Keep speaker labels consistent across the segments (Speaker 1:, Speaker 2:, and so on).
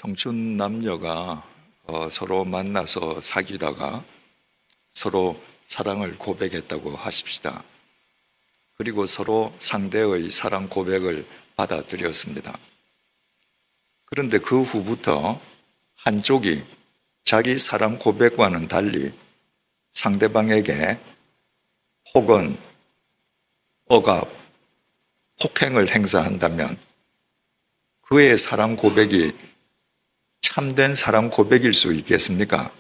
Speaker 1: 청춘 남녀가 서로 만나서 사귀다가 서로 사랑을 고백했다고 하십시다. 그리고 서로 상대의 사랑 고백을 받아들였습니다. 그런데 그 후부터 한쪽이 자기 사랑 고백과는 달리 상대방에게 혹은 억압, 폭행을 행사한다면 그의 사랑 고백이 참된 사랑 고백일 수 있겠습니까?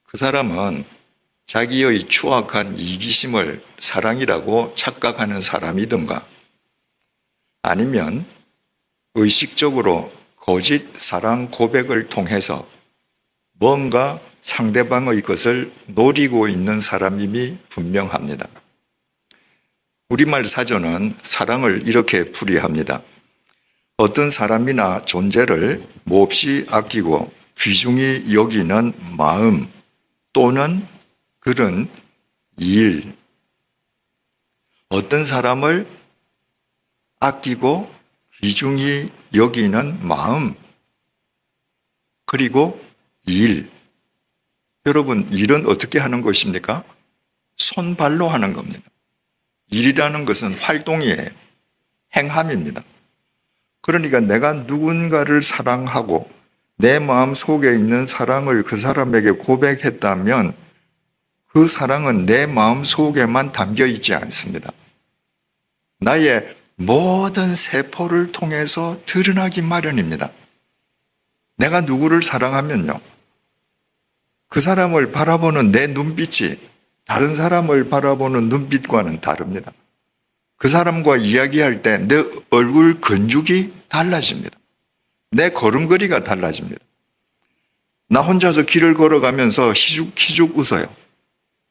Speaker 1: 그 사람은 자기의 추악한 이기심을 사랑이라고 착각하는 사람이든가 아니면 의식적으로 거짓 사랑 고백을 통해서 뭔가 상대방의 것을 노리고 있는 사람임이 분명합니다. 우리말 사전은 사랑을 이렇게 풀이합니다. 어떤 사람이나 존재를 몹시 아끼고 귀중히 여기는 마음 또는 그런 일. 어떤 사람을 아끼고 귀중히 여기는 마음 그리고 일. 여러분, 일은 어떻게 하는 것입니까? 손발로 하는 겁니다. 일이라는 것은 활동이에요. 행함입니다. 그러니까 내가 누군가를 사랑하고 내 마음 속에 있는 사랑을 그 사람에게 고백했다면 그 사랑은 내 마음 속에만 담겨 있지 않습니다. 나의 모든 세포를 통해서 드러나기 마련입니다. 내가 누구를 사랑하면요, 그 사람을 바라보는 내 눈빛이 다른 사람을 바라보는 눈빛과는 다릅니다. 그 사람과 이야기할 때 내 얼굴 건축이 달라집니다. 내 걸음걸이가 달라집니다. 나 혼자서 길을 걸어가면서 희죽희죽 웃어요.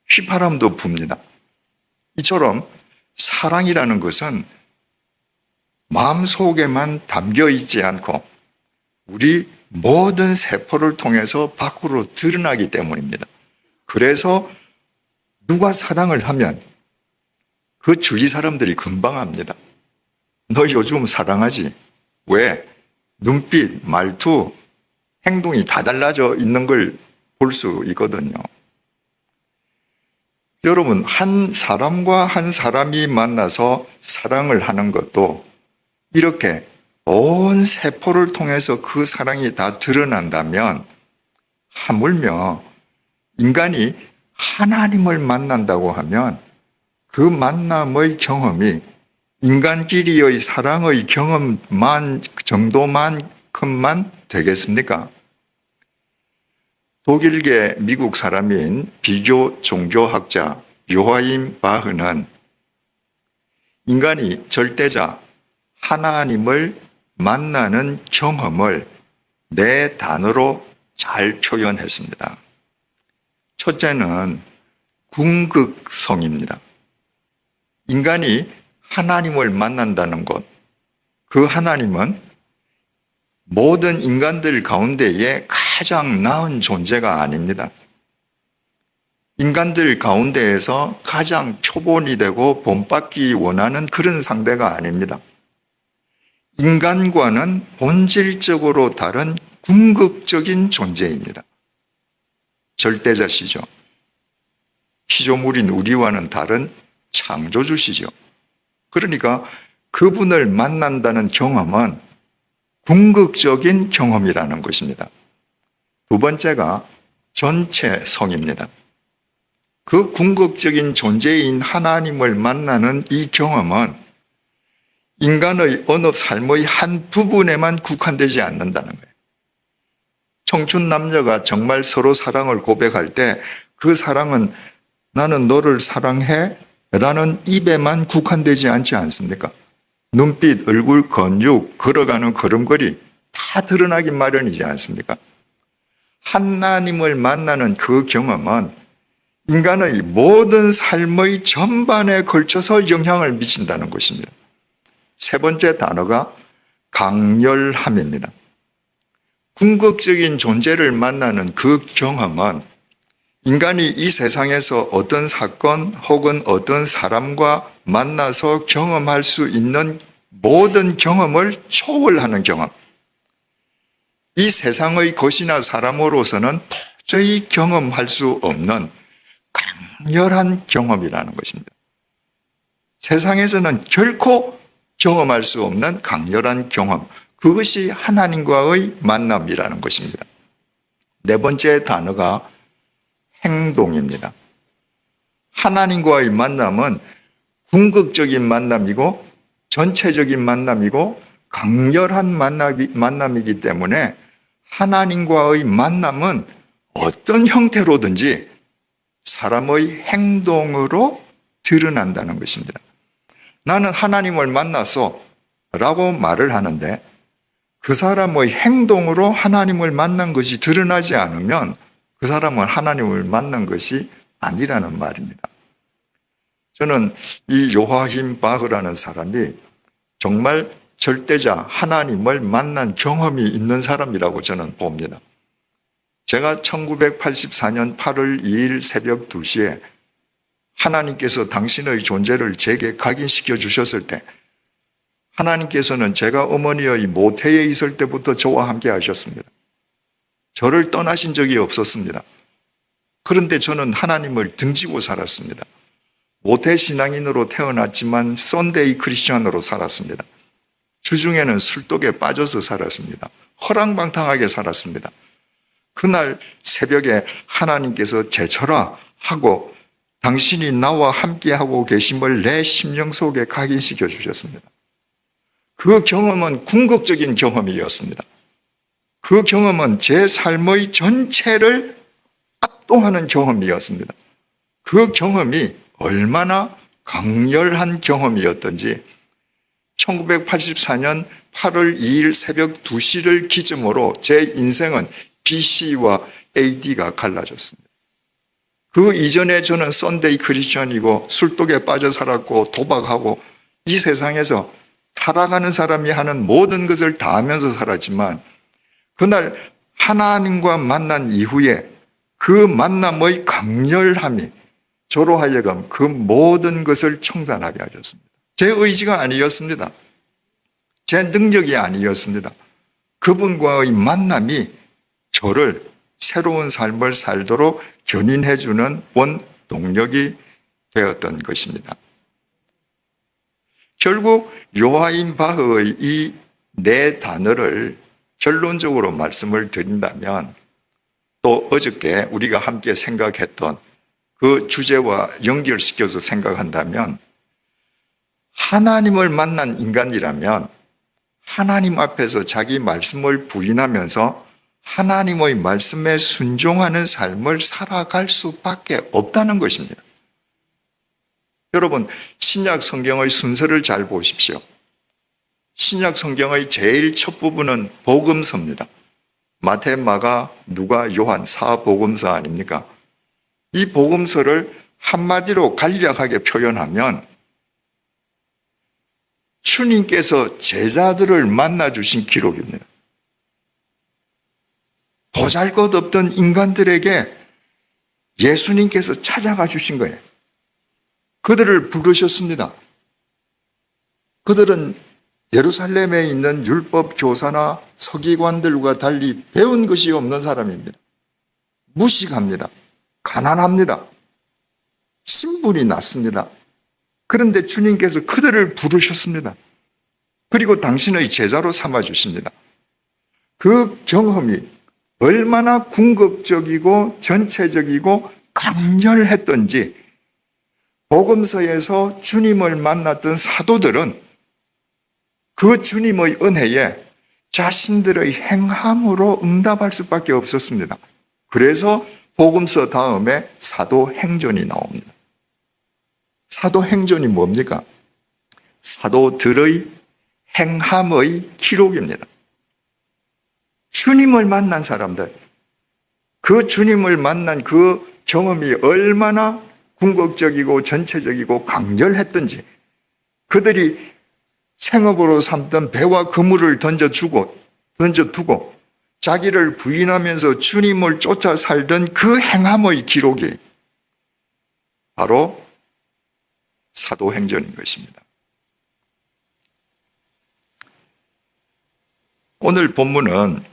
Speaker 1: 휘파람도 붑니다. 이처럼 사랑이라는 것은 마음속에만 담겨 있지 않고 우리 모든 세포를 통해서 밖으로 드러나기 때문입니다. 그래서 누가 사랑을 하면 그 주위 사람들이 금방 압니다. 너 요즘 사랑하지? 왜? 눈빛, 말투, 행동이 다 달라져 있는 걸 볼 수 있거든요. 여러분, 한 사람과 한 사람이 만나서 사랑을 하는 것도 이렇게 온 세포를 통해서 그 사랑이 다 드러난다면 하물며 인간이 하나님을 만난다고 하면 그 만남의 경험이 인간끼리의 사랑의 경험만 정도만큼만 되겠습니까? 독일계 미국 사람인 비교 종교학자 요하임 바흐는 인간이 절대자 하나님을 만나는 경험을 네 단어로 잘 표현했습니다. 첫째는 궁극성입니다. 인간이 하나님을 만난다는 것, 그 하나님은 모든 인간들 가운데에 가장 나은 존재가 아닙니다. 인간들 가운데에서 가장 표본이 되고 본받기 원하는 그런 상대가 아닙니다. 인간과는 본질적으로 다른 궁극적인 존재입니다. 절대자시죠. 피조물인 우리와는 다른 창조주시죠. 그러니까 그분을 만난다는 경험은 궁극적인 경험이라는 것입니다. 두 번째가 전체성입니다. 그 궁극적인 존재인 하나님을 만나는 이 경험은 인간의 어느 삶의 한 부분에만 국한되지 않는다는 거예요. 청춘 남녀가 정말 서로 사랑을 고백할 때 그 사랑은 나는 너를 사랑해 라는 입에만 국한되지 않지 않습니까? 눈빛, 얼굴, 건축, 걸어가는 걸음걸이 다 드러나기 마련이지 않습니까? 하나님을 만나는 그 경험은 인간의 모든 삶의 전반에 걸쳐서 영향을 미친다는 것입니다. 세 번째 단어가 강렬함입니다. 궁극적인 존재를 만나는 그 경험은 인간이 이 세상에서 어떤 사건 혹은 어떤 사람과 만나서 경험할 수 있는 모든 경험을 초월하는 경험. 이 세상의 것이나 사람으로서는 도저히 경험할 수 없는 강렬한 경험이라는 것입니다. 세상에서는 결코 경험할 수 없는 강렬한 경험, 그것이 하나님과의 만남이라는 것입니다. 네 번째 단어가 행동입니다. 하나님과의 만남은 궁극적인 만남이고 전체적인 만남이고 강렬한 만남이기 때문에 하나님과의 만남은 어떤 형태로든지 사람의 행동으로 드러난다는 것입니다. 나는 하나님을 만났어 라고 말을 하는데 그 사람의 행동으로 하나님을 만난 것이 드러나지 않으면 그 사람은 하나님을 만난 것이 아니라는 말입니다. 저는 이 요하임 바흐라는 사람이 정말 절대자 하나님을 만난 경험이 있는 사람이라고 저는 봅니다. 제가 1984년 8월 2일 새벽 2시에 하나님께서 당신의 존재를 제게 각인시켜 주셨을 때 하나님께서는 제가 어머니의 모태에 있을 때부터 저와 함께 하셨습니다. 저를 떠나신 적이 없었습니다. 그런데 저는 하나님을 등지고 살았습니다. 모태 신앙인으로 태어났지만 썬데이 크리스천으로 살았습니다. 주중에는 술독에 빠져서 살았습니다. 허랑방탕하게 살았습니다. 그날 새벽에 하나님께서 제쳐라 하고 당신이 나와 함께하고 계심을 내 심령 속에 각인시켜 주셨습니다. 그 경험은 궁극적인 경험이었습니다. 그 경험은 제 삶의 전체를 압도하는 경험이었습니다. 그 경험이 얼마나 강렬한 경험이었던지 1984년 8월 2일 새벽 2시를 기점으로 제 인생은 BC와 AD가 갈라졌습니다. 그 이전에 저는 썬데이 크리스천이고 술독에 빠져 살았고 도박하고 이 세상에서 타락하는 사람이 하는 모든 것을 다 하면서 살았지만 그날 하나님과 만난 이후에 그 만남의 강렬함이 저로 하여금 그 모든 것을 청산하게 하셨습니다. 제 의지가 아니었습니다. 제 능력이 아니었습니다. 그분과의 만남이 저를 새로운 삶을 살도록 견인해 주는 원동력이 되었던 것입니다. 결국 요하임 바흐의 이 네 단어를 결론적으로 말씀을 드린다면 또 어저께 우리가 함께 생각했던 그 주제와 연결시켜서 생각한다면 하나님을 만난 인간이라면 하나님 앞에서 자기 말씀을 부인하면서 하나님의 말씀에 순종하는 삶을 살아갈 수밖에 없다는 것입니다. 여러분, 신약 성경의 순서를 잘 보십시오. 신약 성경의 제일 첫 부분은 복음서입니다. 마태, 마가, 누가, 요한, 사복음서 아닙니까? 이 복음서를 한마디로 간략하게 표현하면 주님께서 제자들을 만나주신 기록입니다. 보잘것없던 인간들에게 예수님께서 찾아가 주신 거예요. 그들을 부르셨습니다. 그들은 예루살렘에 있는 율법 교사나 서기관들과 달리 배운 것이 없는 사람입니다. 무식합니다. 가난합니다. 신분이 낮습니다. 그런데 주님께서 그들을 부르셨습니다. 그리고 당신의 제자로 삼아 주십니다. 그 경험이 얼마나 궁극적이고 전체적이고 강렬했던지 복음서에서 주님을 만났던 사도들은 그 주님의 은혜에 자신들의 행함으로 응답할 수밖에 없었습니다. 그래서 복음서 다음에 사도행전이 나옵니다. 사도행전이 뭡니까? 사도들의 행함의 기록입니다. 주님을 만난 사람들, 그 주님을 만난 그 경험이 얼마나 궁극적이고 전체적이고 강렬했던지 그들이 생업으로 삼던 배와 그물을 던져두고 자기를 부인하면서 주님을 쫓아 살던 그 행함의 기록이 바로 사도행전인 것입니다. 오늘 본문은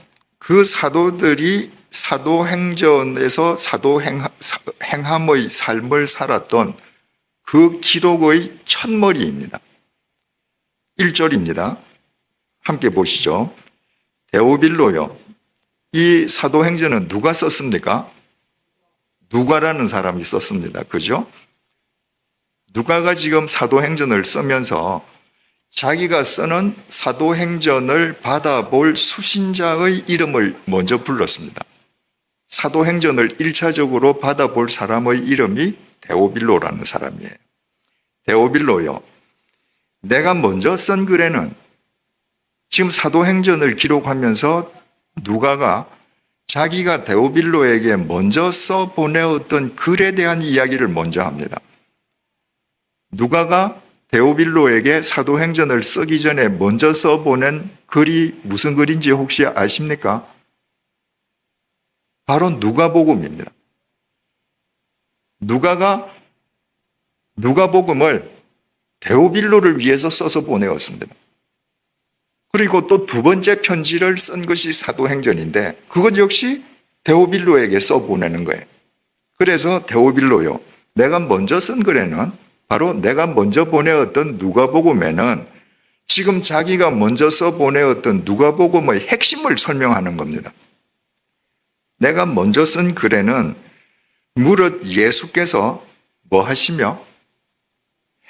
Speaker 1: 그 사도들이 사도행전에서 사도행함의 삶을 살았던 그 기록의 첫머리입니다. 1절입니다. 함께 보시죠. 데오빌로요. 이 사도행전은 누가 썼습니까? 누가라는 사람이 썼습니다. 그죠? 누가가 지금 사도행전을 쓰면서 자기가 쓰는 사도행전을 받아볼 수신자의 이름을 먼저 불렀습니다. 사도행전을 1차적으로 받아볼 사람의 이름이 데오빌로라는 사람이에요. 데오빌로요. 내가 먼저 쓴 글에는 지금 사도행전을 기록하면서 누가가 자기가 데오빌로에게 먼저 써 보내었던 글에 대한 이야기를 먼저 합니다. 누가가 데오빌로에게 사도행전을 쓰기 전에 먼저 써 보낸 글이 무슨 글인지 혹시 아십니까? 바로 누가복음입니다. 누가가 누가복음을 데오빌로를 위해서 써서 보내었습니다. 그리고 또 두 번째 편지를 쓴 것이 사도행전인데 그것 역시 데오빌로에게 써 보내는 거예요. 그래서 데오빌로요. 내가 먼저 쓴 글에는 바로 내가 먼저 보내었던 누가복음에는 지금 자기가 먼저 써 보내었던 누가복음의 핵심을 설명하는 겁니다. 내가 먼저 쓴 글에는 무릇 예수께서 뭐 하시며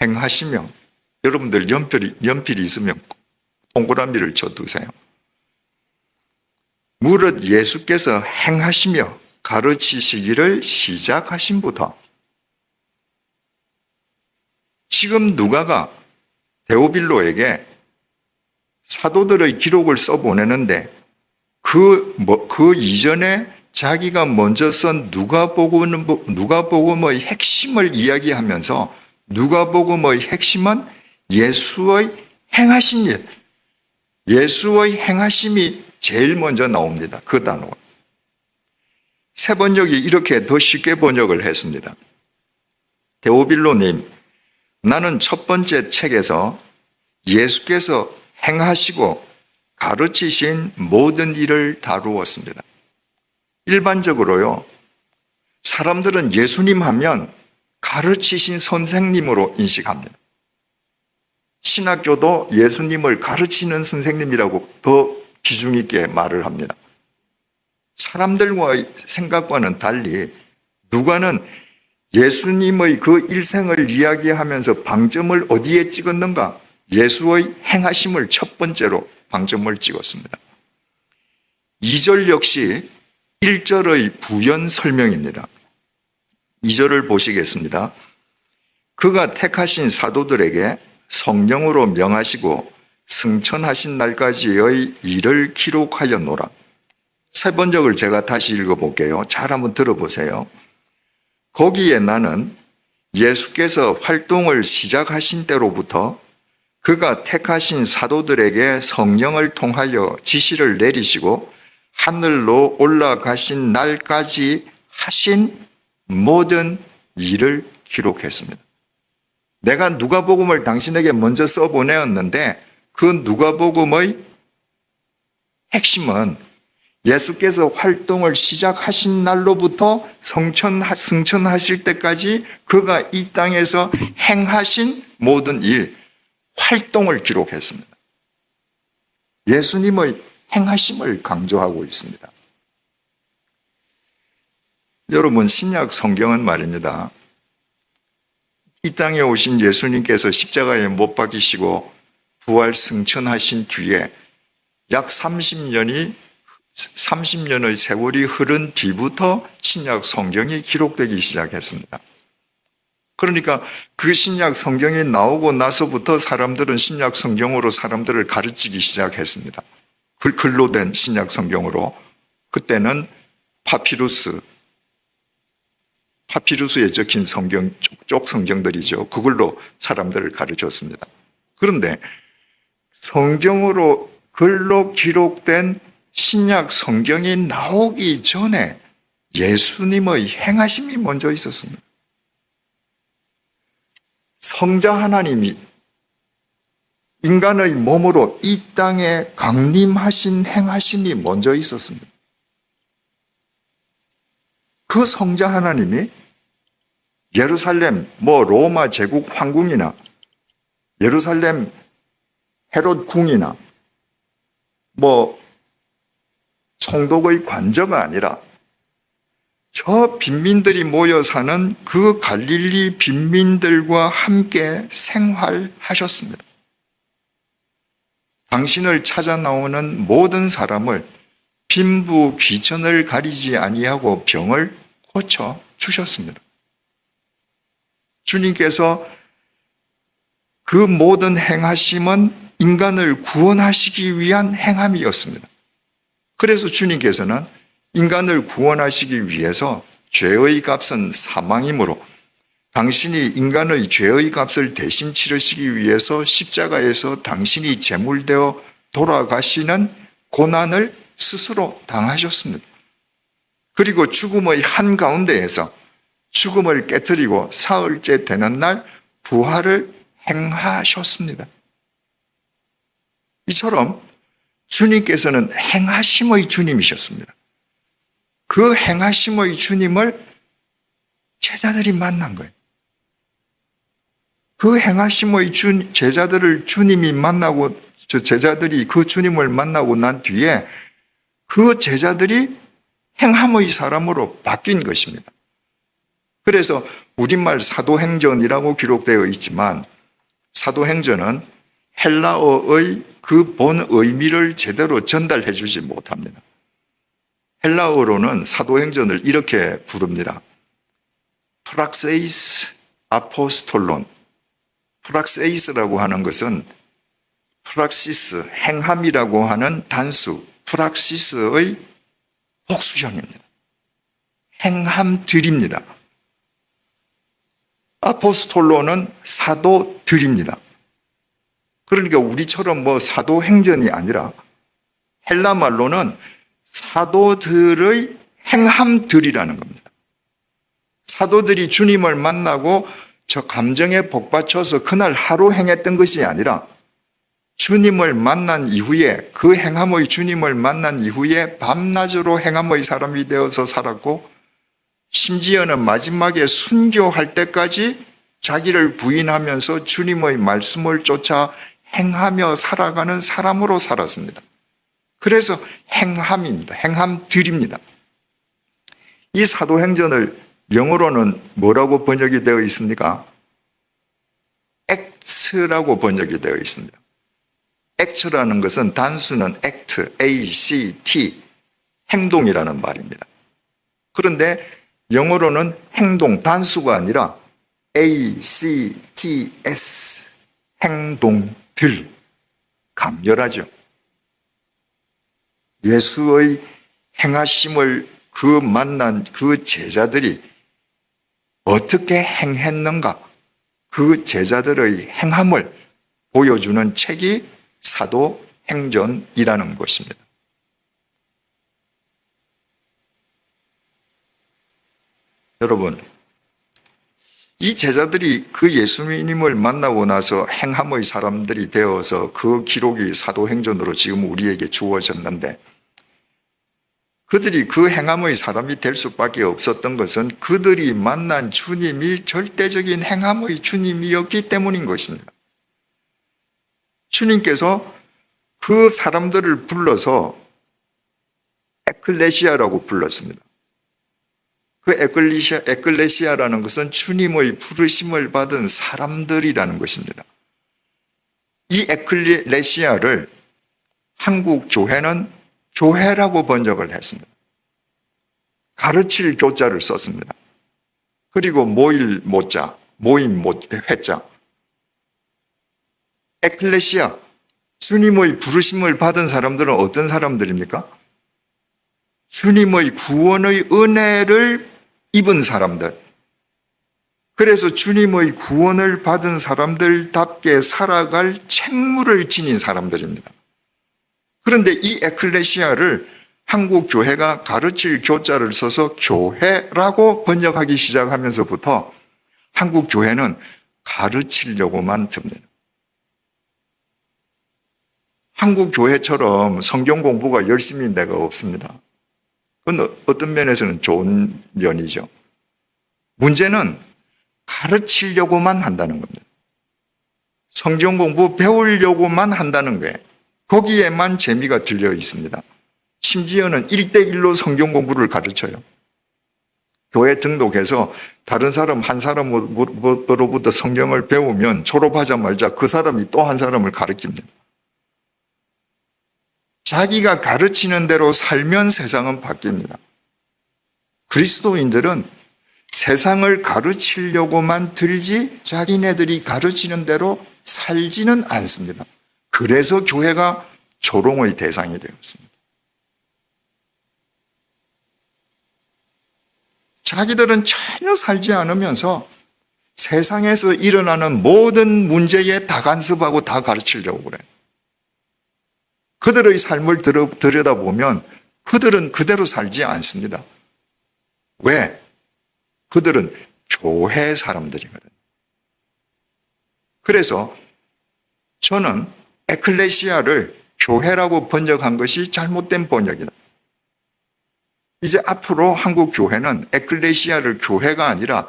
Speaker 1: 행하시며 여러분들 연필이 있으면 동그라미를 쳐두세요. 무릇 예수께서 행하시며 가르치시기를 시작하신부터 지금 누가가 데오빌로에게 사도들의 기록을 써보내는데 그 이전에 자기가 먼저 쓴 누가복음의 핵심을 이야기하면서 누가복음의 핵심은 예수의 행하신 일, 예수의 행하심이 제일 먼저 나옵니다. 그 단어가. 새 번역이 이렇게 더 쉽게 번역을 했습니다. 데오빌로님, 나는 첫 번째 책에서 예수께서 행하시고 가르치신 모든 일을 다루었습니다. 일반적으로요, 사람들은 예수님 하면 가르치신 선생님으로 인식합니다. 신학교도 예수님을 가르치는 선생님이라고 더 기중 있게 말을 합니다. 사람들과의 생각과는 달리 누가는 예수님의 그 일생을 이야기하면서 방점을 어디에 찍었는가? 예수의 행하심을 첫 번째로 방점을 찍었습니다. 2절 역시 1절의 부연 설명입니다. 2절을 보시겠습니다. 그가 택하신 사도들에게 성령으로 명하시고 승천하신 날까지의 일을 기록하였노라. 세 번역을 제가 다시 읽어볼게요. 잘 한번 들어보세요. 거기에 나는 예수께서 활동을 시작하신 때로부터 그가 택하신 사도들에게 성령을 통하여 지시를 내리시고 하늘로 올라가신 날까지 하신 모든 일을 기록했습니다. 내가 누가복음을 당신에게 먼저 써보내었는데 그 누가복음의 핵심은 예수께서 활동을 시작하신 날로부터 승천하실 때까지 그가 이 땅에서 행하신 모든 일, 활동을 기록했습니다. 예수님의 행하심을 강조하고 있습니다. 여러분, 신약 성경은 말입니다. 이 땅에 오신 예수님께서 십자가에 못 박히시고 부활 승천하신 뒤에 약 30년의 세월이 흐른 뒤부터 신약 성경이 기록되기 시작했습니다. 그러니까 그 신약 성경이 나오고 나서부터 사람들은 신약 성경으로 사람들을 가르치기 시작했습니다. 글로 된 신약 성경으로. 그때는 파피루스에 적힌 성경, 쪽 성경들이죠. 그걸로 사람들을 가르쳤습니다. 그런데 성경으로 글로 기록된 신약 성경이 나오기 전에 예수님의 행하심이 먼저 있었습니다. 성자 하나님이 인간의 몸으로 이 땅에 강림하신 행하심이 먼저 있었습니다. 그 성자 하나님이 예루살렘 로마 제국 황궁이나 예루살렘 헤롯 궁이나 총독의 관저가 아니라 저 빈민들이 모여 사는 그 갈릴리 빈민들과 함께 생활하셨습니다. 당신을 찾아 나오는 모든 사람을 빈부 귀천을 가리지 아니하고 병을 고쳐 주셨습니다. 주님께서 그 모든 행하심은 인간을 구원하시기 위한 행함이었습니다. 그래서 주님께서는 인간을 구원하시기 위해서 죄의 값은 사망이므로 당신이 인간의 죄의 값을 대신 치르시기 위해서 십자가에서 당신이 제물되어 돌아가시는 고난을 스스로 당하셨습니다. 그리고 죽음의 한가운데에서 죽음을 깨뜨리고 사흘째 되는 날 부활을 행하셨습니다. 이처럼 주님께서는 행하심의 주님이셨습니다. 그 행하심의 주님을 제자들이 만난 거예요. 그 행하심의 제자들을 주님이 만나고, 제자들이 그 주님을 만나고 난 뒤에 그 제자들이 행함의 사람으로 바뀐 것입니다. 그래서 우리말 사도행전이라고 기록되어 있지만 사도행전은 헬라어의 그 본 의미를 제대로 전달해 주지 못합니다. 헬라어로는 사도행전을 이렇게 부릅니다. 프락세이스 아포스톨론. 프락세이스라고 하는 것은 프락시스, 행함이라고 하는 단수, 프락시스의 복수형입니다. 행함들입니다. 아포스톨로는 사도들입니다. 그러니까 우리처럼 사도행전이 아니라 헬라 말로는 사도들의 행함들이라는 겁니다. 사도들이 주님을 만나고 저 감정에 복받쳐서 그날 하루 행했던 것이 아니라 주님을 만난 이후에 그 행함의 주님을 만난 이후에 밤낮으로 행함의 사람이 되어서 살았고 심지어는 마지막에 순교할 때까지 자기를 부인하면서 주님의 말씀을 쫓아 행하며 살아가는 사람으로 살았습니다. 그래서 행함입니다. 행함들입니다. 이 사도행전을 영어로는 뭐라고 번역이 되어 있습니까? acts라고 번역이 되어 있습니다. act라는 것은 단수는 act, A-C-T, 행동이라는 말입니다. 그런데 영어로는 행동, 단수가 아니라 A-C-T-S, 행동들. 강렬하죠. 예수의 행하심을 그 만난 그 제자들이 어떻게 행했는가, 그 제자들의 행함을 보여주는 책이 사도행전이라는 것입니다. 여러분, 이 제자들이 그 예수님을 만나고 나서 행함의 사람들이 되어서 그 기록이 사도행전으로 지금 우리에게 주어졌는데 그들이 그 행함의 사람이 될 수밖에 없었던 것은 그들이 만난 주님이 절대적인 행함의 주님이었기 때문인 것입니다. 주님께서 그 사람들을 불러서 에클레시아라고 불렀습니다. 그 에클레시아라는 것은 주님의 부르심을 받은 사람들이라는 것입니다. 이 에클레시아를 한국 교회는 교회라고 번역을 했습니다. 가르칠 교자를 썼습니다. 그리고 모일 모자, 모임 회자. 에클레시아, 주님의 부르심을 받은 사람들은 어떤 사람들입니까? 주님의 구원의 은혜를 입은 사람들. 그래서 주님의 구원을 받은 사람들답게 살아갈 책무를 지닌 사람들입니다. 그런데 이 에클레시아를 한국 교회가 가르칠 교자를 써서 교회라고 번역하기 시작하면서부터 한국 교회는 가르치려고만 듭니다. 한국 교회처럼 성경 공부가 열심히 데가 없습니다. 그건 어떤 면에서는 좋은 면이죠. 문제는 가르치려고만 한다는 겁니다. 성경 공부 배우려고만 한다는 거예요. 거기에만 재미가 들려 있습니다. 심지어는 1대1로 성경 공부를 가르쳐요. 교회 등록해서 다른 사람 한 사람으로부터 성경을 배우면 졸업하자마자 그 사람이 또 한 사람을 가르칩니다. 자기가 가르치는 대로 살면 세상은 바뀝니다. 그리스도인들은 세상을 가르치려고만 들지 자기네들이 가르치는 대로 살지는 않습니다. 그래서 교회가 조롱의 대상이 되었습니다. 자기들은 전혀 살지 않으면서 세상에서 일어나는 모든 문제에 다 간섭하고 다 가르치려고 그래요. 그들의 삶을 들여다보면 그들은 그대로 살지 않습니다. 왜? 그들은 교회 사람들이거든요. 그래서 저는 에클레시아를 교회라고 번역한 것이 잘못된 번역이다. 이제 앞으로 한국 교회는 에클레시아를 교회가 아니라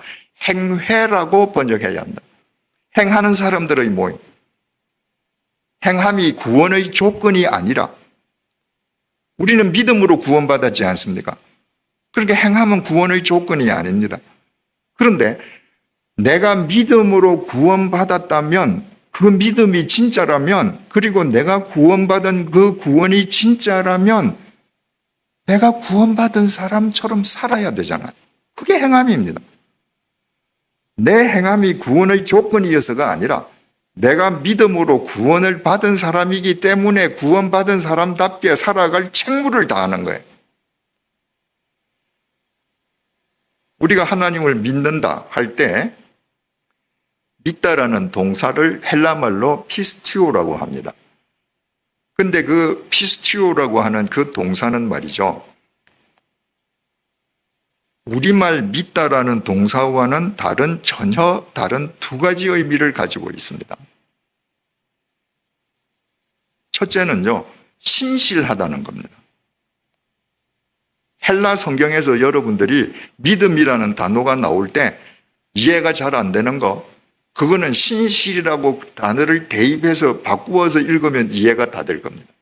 Speaker 1: 행회라고 번역해야 한다. 행하는 사람들의 모임. 행함이 구원의 조건이 아니라 우리는 믿음으로 구원받았지 않습니까? 그렇게 행함은 구원의 조건이 아닙니다. 그런데 내가 믿음으로 구원받았다면 그 믿음이 진짜라면 그리고 내가 구원받은 그 구원이 진짜라면 내가 구원받은 사람처럼 살아야 되잖아요. 그게 행함입니다. 내 행함이 구원의 조건이어서가 아니라 내가 믿음으로 구원을 받은 사람이기 때문에 구원받은 사람답게 살아갈 책무를 다하는 거예요. 우리가 하나님을 믿는다 할 때 믿다라는 동사를 헬라말로 피스티오라고 합니다. 근데 그 피스티오라고 하는 그 동사는 말이죠. 우리말 믿다라는 동사와는 전혀 다른 두 가지 의미를 가지고 있습니다. 첫째는요, 신실하다는 겁니다. 헬라 성경에서 여러분들이 믿음이라는 단어가 나올 때 이해가 잘 안 되는 거, 그거는 신실이라고 단어를 대입해서 바꾸어서 읽으면 이해가 다 될 겁니다.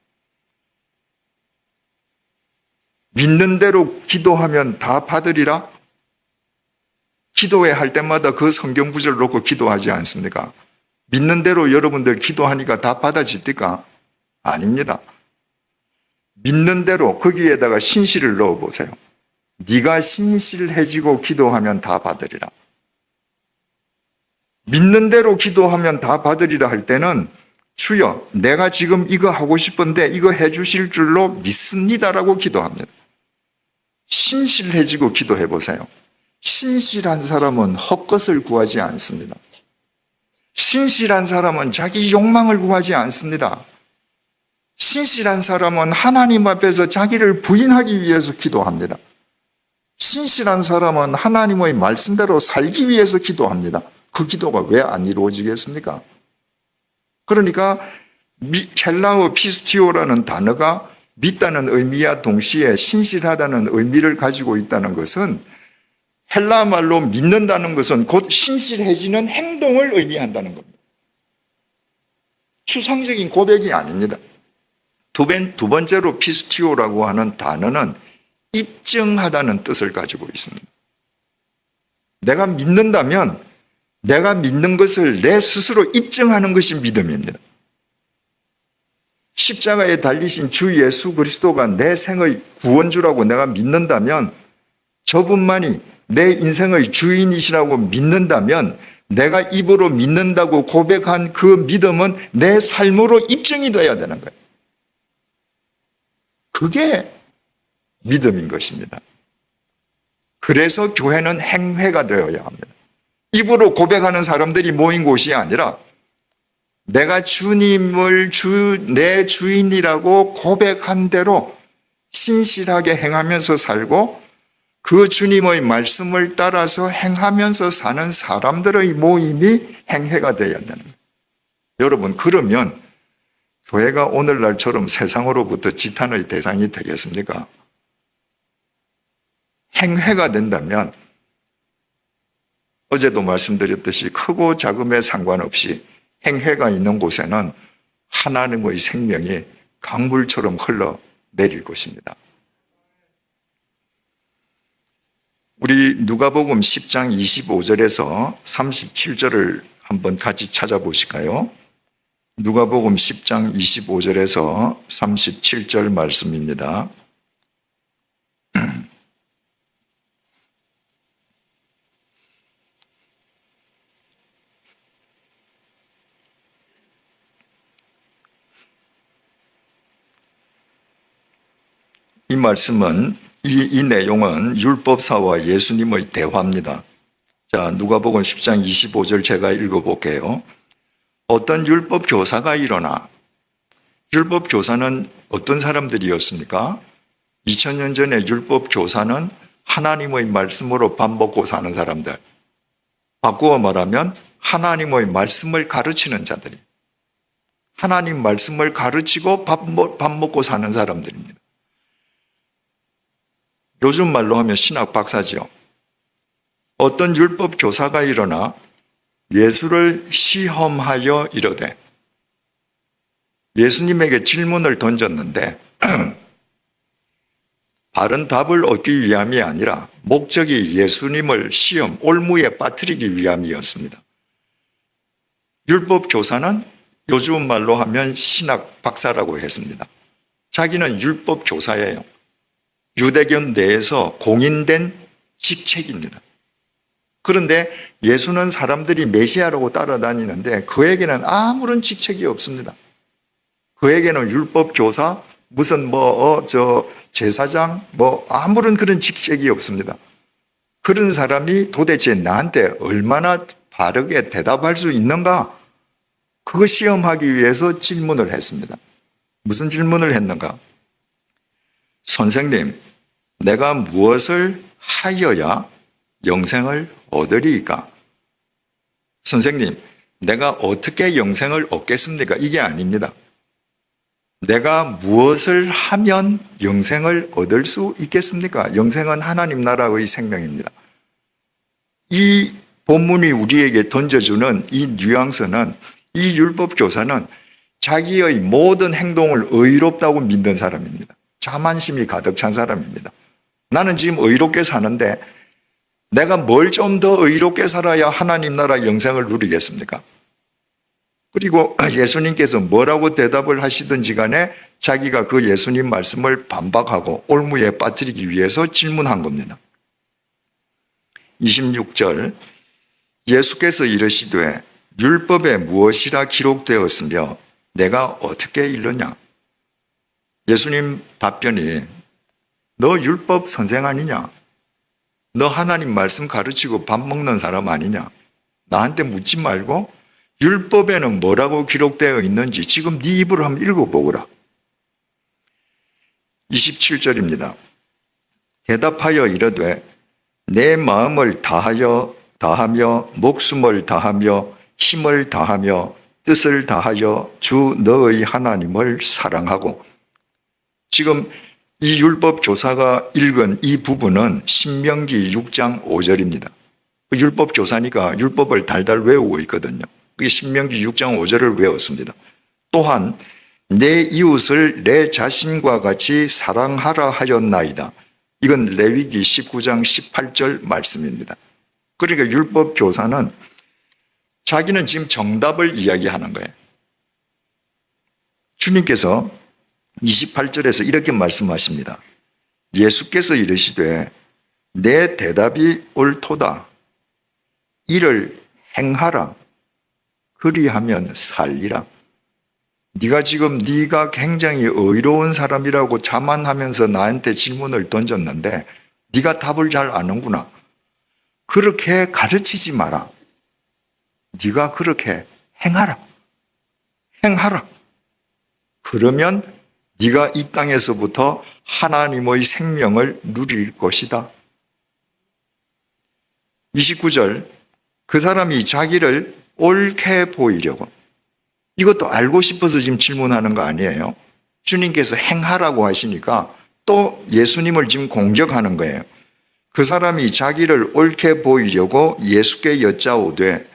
Speaker 1: 믿는 대로 기도하면 다 받으리라? 기도회 할 때마다 그 성경 구절을 놓고 기도하지 않습니까? 믿는 대로 여러분들 기도하니까 다 받아집니까? 아닙니다. 믿는 대로 거기에다가 신실을 넣어보세요. 네가 신실해지고 기도하면 다 받으리라. 믿는 대로 기도하면 다 받으리라 할 때는 주여 내가 지금 이거 하고 싶은데 이거 해주실 줄로 믿습니다라고 기도합니다. 신실해지고 기도해 보세요. 신실한 사람은 헛것을 구하지 않습니다. 신실한 사람은 자기 욕망을 구하지 않습니다. 신실한 사람은 하나님 앞에서 자기를 부인하기 위해서 기도합니다. 신실한 사람은 하나님의 말씀대로 살기 위해서 기도합니다. 그 기도가 왜 안 이루어지겠습니까? 그러니까 헬라어 피스티오라는 단어가 믿다는 의미와 동시에 신실하다는 의미를 가지고 있다는 것은 헬라 말로 믿는다는 것은 곧 신실해지는 행동을 의미한다는 겁니다. 추상적인 고백이 아닙니다. 두 번째로 피스티오라고 하는 단어는 입증하다는 뜻을 가지고 있습니다. 내가 믿는다면 내가 믿는 것을 내 스스로 입증하는 것이 믿음입니다. 십자가에 달리신 주 예수 그리스도가 내 생의 구원주라고 내가 믿는다면 저분만이 내 인생의 주인이시라고 믿는다면 내가 입으로 믿는다고 고백한 그 믿음은 내 삶으로 입증이 되어야 되는 거예요. 그게 믿음인 것입니다. 그래서 교회는 행회가 되어야 합니다. 입으로 고백하는 사람들이 모인 곳이 아니라 내가 주님을 내 주인이라고 고백한 대로 신실하게 행하면서 살고 그 주님의 말씀을 따라서 행하면서 사는 사람들의 모임이 행회가 되어야 되는 거예요. 여러분, 그러면 교회가 오늘날처럼 세상으로부터 지탄의 대상이 되겠습니까? 행회가 된다면 어제도 말씀드렸듯이 크고 작음에 상관없이 행회가 있는 곳에는 하나님의 생명이 강물처럼 흘러내릴 것입니다. 우리 누가복음 10장 25절에서 37절을 한번 같이 찾아보실까요? 누가복음 10장 25절에서 37절 말씀입니다. 이 말씀은 이 내용은 율법사와 예수님의 대화입니다. 자, 누가복음 10장 25절 제가 읽어볼게요. 어떤 율법 교사가 일어나, 율법 교사는 어떤 사람들이었습니까? 2000년 전에 율법 교사는 하나님의 말씀으로 밥 먹고 사는 사람들, 바꾸어 말하면 하나님의 말씀을 가르치는 자들이, 하나님 말씀을 가르치고 밥 먹고 사는 사람들입니다. 요즘 말로 하면 신학 박사지요. 어떤 율법 교사가 일어나 예수를 시험하여 이르되, 예수님에게 질문을 던졌는데 바른 답을 얻기 위함이 아니라 목적이 예수님을 시험, 올무에 빠뜨리기 위함이었습니다. 율법 교사는 요즘 말로 하면 신학 박사라고 했습니다. 자기는 율법 교사예요. 유대교 내에서 공인된 직책입니다. 그런데 예수는 사람들이 메시아라고 따라다니는데 그에게는 아무런 직책이 없습니다. 그에게는 율법 교사, 무슨 제사장, 아무런 그런 직책이 없습니다. 그런 사람이 도대체 나한테 얼마나 바르게 대답할 수 있는가? 그거 시험하기 위해서 질문을 했습니다. 무슨 질문을 했는가? 선생님, 내가 무엇을 하여야 영생을 얻으리이까? 선생님, 내가 어떻게 영생을 얻겠습니까? 이게 아닙니다. 내가 무엇을 하면 영생을 얻을 수 있겠습니까? 영생은 하나님 나라의 생명입니다. 이 본문이 우리에게 던져주는 이 뉘앙스는, 이 율법 교사는 자기의 모든 행동을 의롭다고 믿는 사람입니다. 자만심이 가득 찬 사람입니다. 나는 지금 의롭게 사는데 내가 뭘 좀 더 의롭게 살아야 하나님 나라 영생을 누리겠습니까? 그리고 예수님께서 뭐라고 대답을 하시든지 간에 자기가 그 예수님 말씀을 반박하고 올무에 빠뜨리기 위해서 질문한 겁니다. 26절, 예수께서 이르시되 율법에 무엇이라 기록되었으며 내가 어떻게 읽느냐? 예수님 답변이, 너 율법 선생 아니냐? 너 하나님 말씀 가르치고 밥 먹는 사람 아니냐? 나한테 묻지 말고 율법에는 뭐라고 기록되어 있는지 지금 네 입으로 한번 읽어보거라. 27절입니다. 대답하여 이르되 내 마음을 다하며 목숨을 다하며 힘을 다하며 뜻을 다하여 주 너의 하나님을 사랑하고. 지금 이 율법 교사가 읽은 이 부분은 신명기 6장 5절입니다. 율법 교사니까 율법을 달달 외우고 있거든요. 그게 신명기 6장 5절을 외웠습니다. 또한 내 이웃을 내 자신과 같이 사랑하라 하였나이다. 이건 레위기 19장 18절 말씀입니다. 그러니까 율법 교사는 자기는 지금 정답을 이야기하는 거예요. 주님께서 28절에서 이렇게 말씀하십니다. 예수께서 이르시되 내 대답이 옳도다. 이를 행하라. 그리하면 살리라. 네가 지금 네가 굉장히 의로운 사람이라고 자만하면서 나한테 질문을 던졌는데 네가 답을 잘 아는구나. 그렇게 가르치지 마라. 네가 그렇게 행하라. 행하라. 그러면 네가 이 땅에서부터 하나님의 생명을 누릴 것이다. 29절, 그 사람이 자기를 옳게 보이려고, 이것도 알고 싶어서 지금 질문하는 거 아니에요? 주님께서 행하라고 하시니까 또 예수님을 지금 공격하는 거예요. 그 사람이 자기를 옳게 보이려고 예수께 여짜오되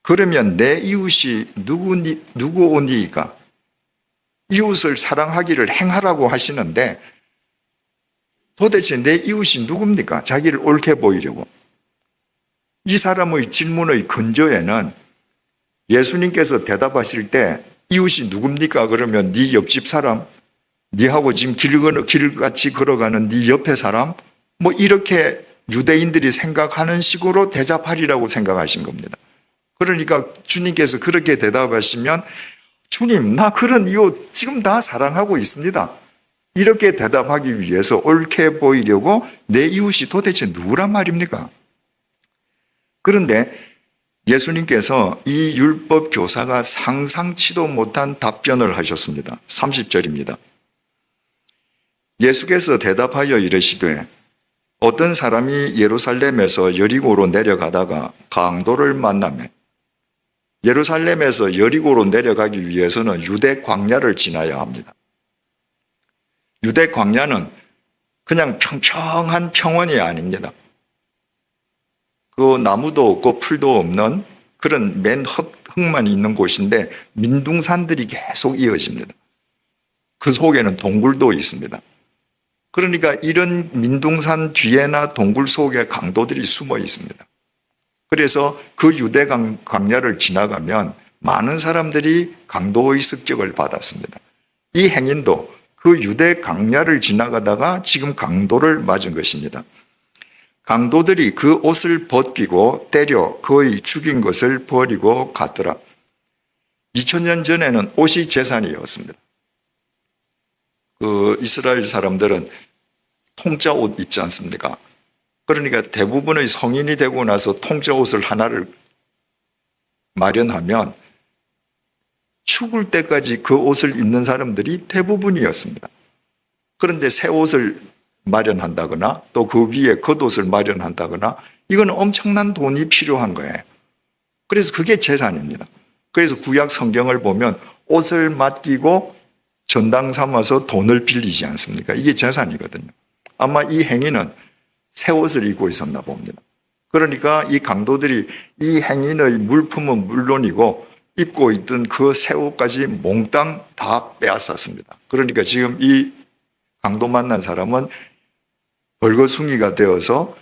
Speaker 1: 그러면 내 이웃이 누구오니까? 이웃을 사랑하기를 행하라고 하시는데 도대체 내 이웃이 누굽니까? 자기를 옳게 보이려고. 이 사람의 질문의 근저에는 예수님께서 대답하실 때 이웃이 누굽니까? 그러면 네 옆집 사람, 네하고 지금 길 같이 걸어가는 네 옆에 사람, 뭐 이렇게 유대인들이 생각하는 식으로 대답하리라고 생각하신 겁니다. 그러니까 주님께서 그렇게 대답하시면 주님, 나 그런 이웃 지금 다 사랑하고 있습니다. 이렇게 대답하기 위해서 옳게 보이려고 내 이웃이 도대체 누구란 말입니까? 그런데 예수님께서 이 율법 교사가 상상치도 못한 답변을 하셨습니다. 30절입니다. 예수께서 대답하여 이르시되 어떤 사람이 예루살렘에서 여리고로 내려가다가 강도를 만나매 예루살렘에서 여리고로 내려가기 위해서는 유대 광야를 지나야 합니다. 유대 광야는 그냥 평평한 평원이 아닙니다. 그 나무도 없고 풀도 없는 그런 맨 흙만 있는 곳인데 민둥산들이 계속 이어집니다. 그 속에는 동굴도 있습니다. 그러니까 이런 민둥산 뒤에나 동굴 속에 강도들이 숨어 있습니다. 그래서 그 유대 광야를 지나가면 많은 사람들이 강도의 습격을 받았습니다. 이 행인도 그 유대 광야를 지나가다가 지금 강도를 맞은 것입니다. 강도들이 그 옷을 벗기고 때려 거의 죽인 것을 버리고 갔더라. 2000년 전에는 옷이 재산이었습니다. 그 이스라엘 사람들은 통짜 옷 입지 않습니까? 그러니까 대부분의 성인이 되고 나서 통짜 옷을 하나를 마련하면 죽을 때까지 그 옷을 입는 사람들이 대부분이었습니다. 그런데 새 옷을 마련한다거나 또 그 위에 겉옷을 마련한다거나 이건 엄청난 돈이 필요한 거예요. 그래서 그게 재산입니다. 그래서 구약 성경을 보면 옷을 맡기고 전당 삼아서 돈을 빌리지 않습니까? 이게 재산이거든요. 아마 이 행위는 새 옷을 입고 있었나 봅니다. 그러니까 이 강도들이 이 행인의 물품은 물론이고 입고 있던 그 새 옷까지 몽땅 다 빼앗았습니다. 그러니까 지금 이 강도 만난 사람은 벌거숭이가 되어서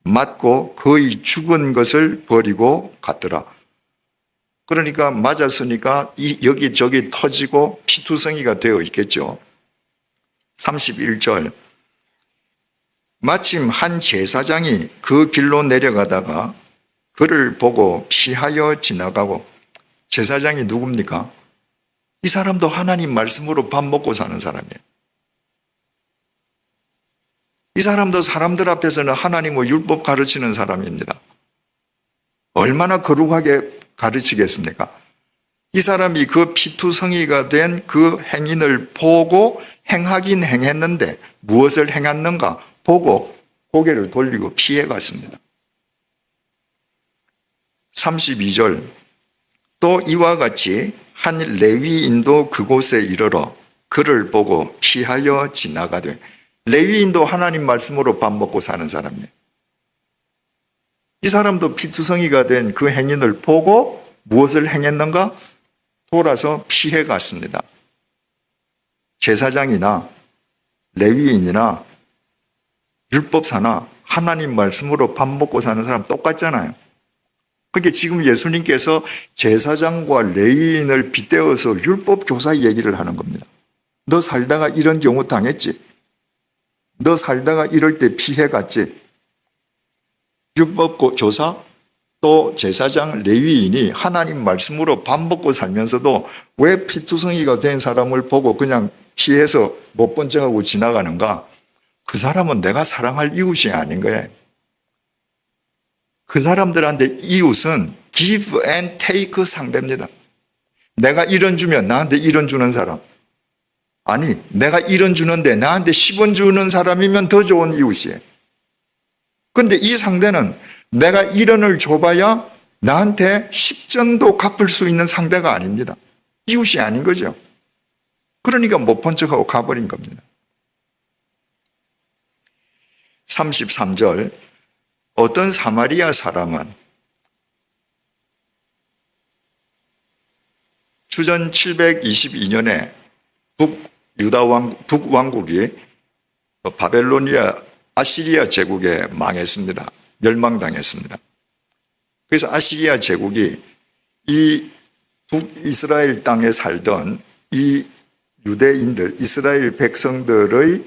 Speaker 1: 맞고 거의 죽은 것을 버리고 갔더라. 그러니까 맞았으니까 여기저기 터지고 피투성이가 되어 있겠죠. 31절 마침 한 제사장이 그 길로 내려가다가 그를 보고 피하여 지나가고. 제사장이 누굽니까? 이 사람도 하나님 말씀으로 밥 먹고 사는 사람이에요. 이 사람도 사람들 앞에서는 하나님의 율법 가르치는 사람입니다. 얼마나 거룩하게 가르치겠습니까? 이 사람이 그 피투성이가 된 그 행인을 보고 행하긴 행했는데 무엇을 행했는가 보고 고개를 돌리고 피해 갔습니다. 32절 또 이와 같이 한 레위인도 그곳에 이르러 그를 보고 피하여 지나가되. 레위인도 하나님 말씀으로 밥 먹고 사는 사람이에요. 이 사람도 피투성이가 된 그 행인을 보고 무엇을 행했는가? 돌아서 피해 갔습니다. 제사장이나 레위인이나 율법사나 하나님 말씀으로 밥 먹고 사는 사람 똑같잖아요. 그게 지금 예수님께서 제사장과 레위인을 빗대어서 율법 교사 얘기를 하는 겁니다. 너 살다가 이런 경우 당했지? 너 살다가 이럴 때 피해갔지? 율법 교사 또 제사장 레위인이 하나님 말씀으로 밥 먹고 살면서도 왜 피투성이가 된 사람을 보고 그냥 피해서 못 본 척하고 지나가는가? 그 사람은 내가 사랑할 이웃이 아닌 거예요. 그 사람들한테 이웃은 give and take 상대입니다. 내가 1원 주면 나한테 1원 주는 사람. 아니, 내가 1원 주는데 나한테 10원 주는 사람이면 더 좋은 이웃이에요. 그런데 이 상대는 내가 1원을 줘봐야 나한테 10전도 갚을 수 있는 상대가 아닙니다. 이웃이 아닌 거죠. 그러니까 못 본 척하고 가버린 겁니다. 33절, 어떤 사마리아 사람은 주전 722년에 북왕국이 바벨로니아, 아시리아 제국에 망했습니다. 멸망당했습니다. 그래서 아시리아 제국이 이 북이스라엘 땅에 살던 이 유대인들, 이스라엘 백성들의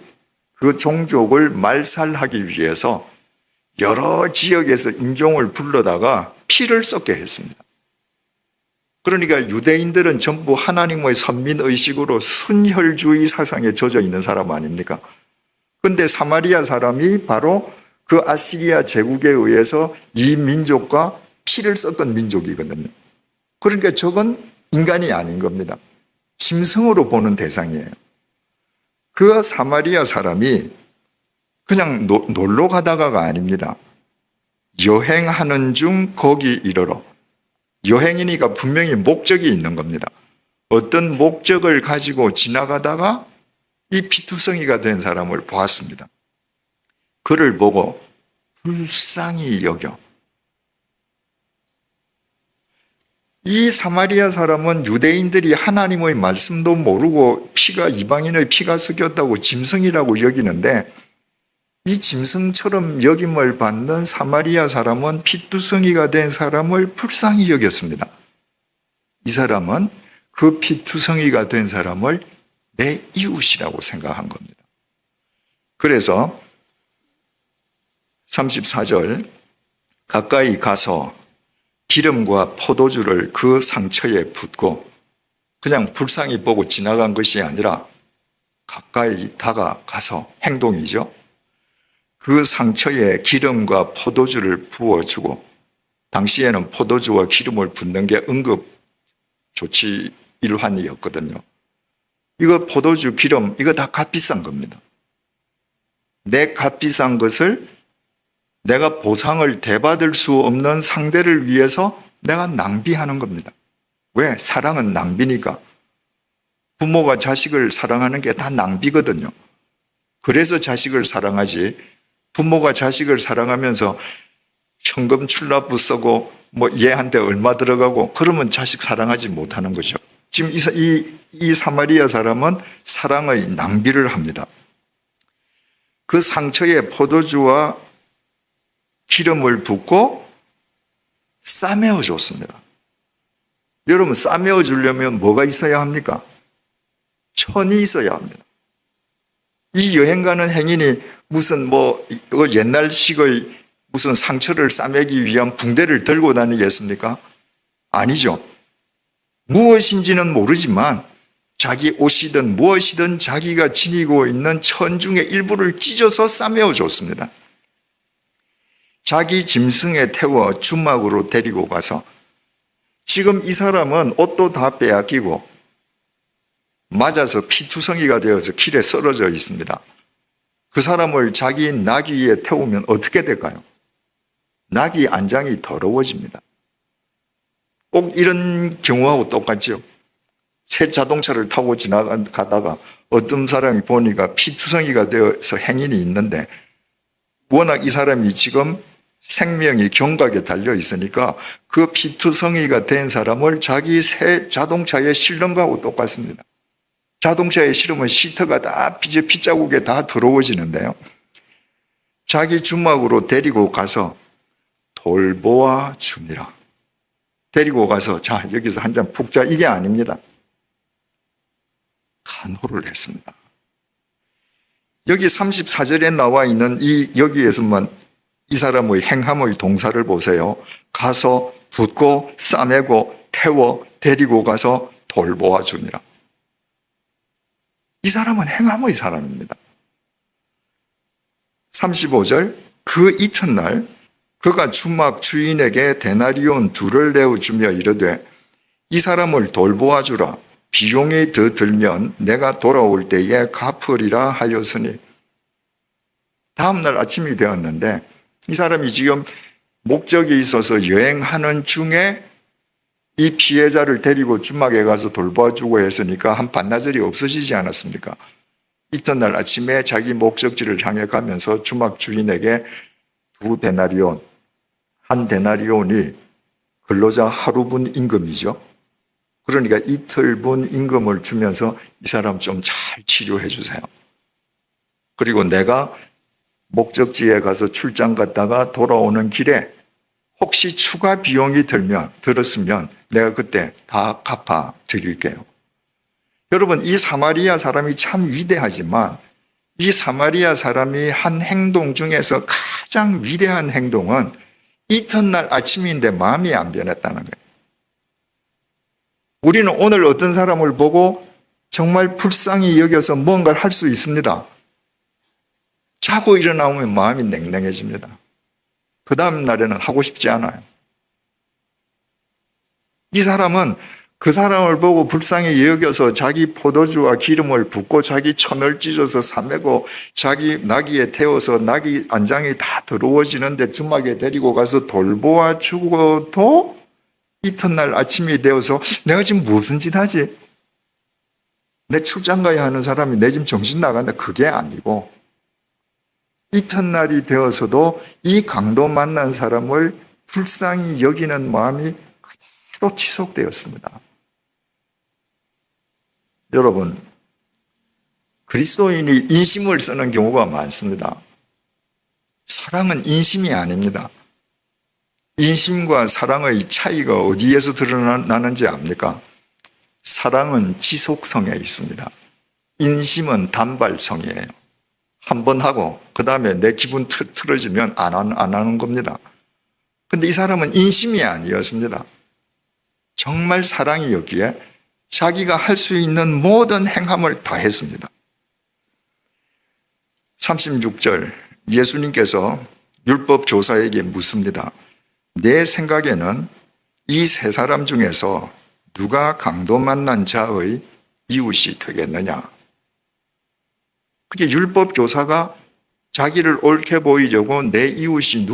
Speaker 1: 그 종족을 말살하기 위해서 여러 지역에서 인종을 불러다가 피를 쏟게 했습니다. 그러니까 유대인들은 전부 하나님의 선민의식으로 순혈주의 사상에 젖어 있는 사람 아닙니까? 그런데 사마리아 사람이 바로 그 아시리아 제국에 의해서 이 민족과 피를 썼던 민족이거든요. 그러니까 저건 인간이 아닌 겁니다. 짐승으로 보는 대상이에요. 그 사마리아 사람이 그냥 놀러 가다가가 아닙니다. 여행하는 중 거기 이르러. 여행이니까 분명히 목적이 있는 겁니다. 어떤 목적을 가지고 지나가다가 이 피투성이가 된 사람을 보았습니다. 그를 보고 불쌍히 여겨. 이 사마리아 사람은 유대인들이 하나님의 말씀도 모르고 피가 이방인의 피가 섞였다고 짐승이라고 여기는데 이 짐승처럼 여김을 받는 사마리아 사람은 피투성이가 된 사람을 불쌍히 여겼습니다. 이 사람은 그 피투성이가 된 사람을 내 이웃이라고 생각한 겁니다. 그래서 34절, 가까이 가서 기름과 포도주를 그 상처에 붓고, 그냥 불쌍히 보고 지나간 것이 아니라 가까이 다가가서, 행동이죠. 그 상처에 기름과 포도주를 부어주고, 당시에는 포도주와 기름을 붓는 게 응급 조치 일환이었거든요. 이거 포도주, 기름, 이거 다 값비싼 겁니다. 내 값비싼 것을 내가 보상을 되받을 수 없는 상대를 위해서 내가 낭비하는 겁니다. 왜? 사랑은 낭비니까. 부모가 자식을 사랑하는 게 다 낭비거든요. 그래서 자식을 사랑하지, 부모가 자식을 사랑하면서 현금 출납부 쓰고 뭐 얘한테 얼마 들어가고 그러면 자식 사랑하지 못하는 거죠. 지금 이 사마리아 사람은 사랑의 낭비를 합니다. 그 상처에 포도주와 기름을 붓고 싸매어 줬습니다. 여러분, 싸매어 주려면 뭐가 있어야 합니까? 천이 있어야 합니다. 이 여행 가는 행인이 무슨 옛날식의 무슨 상처를 싸매기 위한 붕대를 들고 다니겠습니까? 아니죠. 무엇인지는 모르지만 자기 옷이든 무엇이든 자기가 지니고 있는 천 중의 일부를 찢어서 싸매어 줬습니다. 자기 짐승에 태워 주막으로 데리고 가서, 지금 이 사람은 옷도 다 빼앗기고 맞아서 피투성이가 되어서 길에 쓰러져 있습니다. 그 사람을 자기 나귀 위에 태우면 어떻게 될까요? 나귀 안장이 더러워집니다. 꼭 이런 경우하고 똑같죠. 새 자동차를 타고 지나가다가 어떤 사람이 보니까 피투성이가 되어서 행인이 있는데, 워낙 이 사람이 지금 생명이 경각에 달려 있으니까 그 피투성이가 된 사람을 자기 새 자동차에 실는 거하고 똑같습니다. 자동차에 실으면 시트가 다 핏자국에 다 더러워지는데요. 자기 주막으로 데리고 가서 돌보아 주니라. 데리고 가서 자, 여기서 한 잔 푹 자, 이게 아닙니다. 간호를 했습니다. 여기 34절에 나와 있는 여기에서만 이 사람의 행함의 동사를 보세요. 가서 붓고 싸매고 태워 데리고 가서 돌보아 주니라. 이 사람은 행함의 사람입니다. 35절, 그 이튿날 그가 주막 주인에게 데나리온 2를 내어주며 이르되 이 사람을 돌보아 주라. 비용이 더 들면 내가 돌아올 때에 갚으리라 하였으니. 다음날 아침이 되었는데 이 사람이 지금 목적이 있어서 여행하는 중에 이 피해자를 데리고 주막에 가서 돌봐주고 했으니까 한 반나절이 없어지지 않았습니까? 이튿날 아침에 자기 목적지를 향해 가면서 주막 주인에게 2데나리온, 1데나리온이 근로자 하루분 임금이죠. 그러니까 이틀분 임금을 주면서 이 사람 좀 잘 치료해 주세요. 그리고 내가 목적지에 가서 출장 갔다가 돌아오는 길에 혹시 추가 비용이 들었으면 내가 그때 다 갚아 드릴게요. 여러분, 이 사마리아 사람이 참 위대하지만 이 사마리아 사람이 한 행동 중에서 가장 위대한 행동은 이튿날 아침인데 마음이 안 변했다는 거예요. 우리는 오늘 어떤 사람을 보고 정말 불쌍히 여겨서 뭔가를 할 수 있습니다. 자고 일어나면 마음이 냉랭해집니다. 그 다음 날에는 하고 싶지 않아요. 이 사람은 그 사람을 보고 불쌍히 여겨서 자기 포도주와 기름을 붓고 자기 천을 찢어서 싸매고 자기 나귀에 태워서 나귀 안장이 다 더러워지는데 주막에 데리고 가서 돌보아 주고도 이튿날 아침이 되어서 내가 지금 무슨 짓 하지? 내 출장 가야 하는 사람이 내 지금 정신 나간다. 그게 아니고 이튿날이 되어서도 이 강도 만난 사람을 불쌍히 여기는 마음이 그대로 지속되었습니다. 여러분, 그리스도인이 인심을 쓰는 경우가 많습니다. 사랑은 인심이 아닙니다. 인심과 사랑의 차이가 어디에서 드러나는지 압니까? 사랑은 지속성에 있습니다. 인심은 단발성이에요. 한 번 하고 그 다음에 내 기분 틀어지면 안 하는 겁니다. 근데 이 사람은 인심이 아니었습니다. 정말 사랑이었기에 자기가 할 수 있는 모든 행함을 다 했습니다. 36절 예수님께서 율법 조사에게 묻습니다. 내 생각에는 이 세 사람 중에서 누가 강도 만난 자의 이웃이 되겠느냐? 그게 율법 조사가 자기를 옳게 보이려고 내 이웃이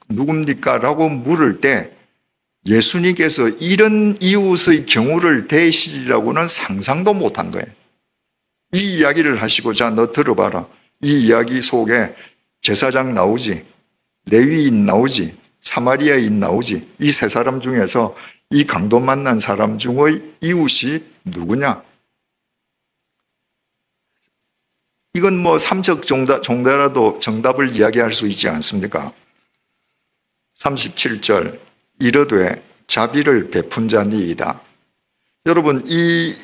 Speaker 1: 누굽니까라고 물을 때 예수님께서 이런 이웃의 경우를 대시라고는 상상도 못한 거예요. 이 이야기를 하시고 자, 너 들어봐라. 이 이야기 속에 제사장 나오지, 레위인 나오지, 사마리아인 나오지. 이 세 사람 중에서 이 강도 만난 사람 중의 이웃이 누구냐? 이건 뭐 삼척 정도라도 정답을 이야기할 수 있지 않습니까? 37절 이르되 자비를 베푼 자니이다. 여러분, 이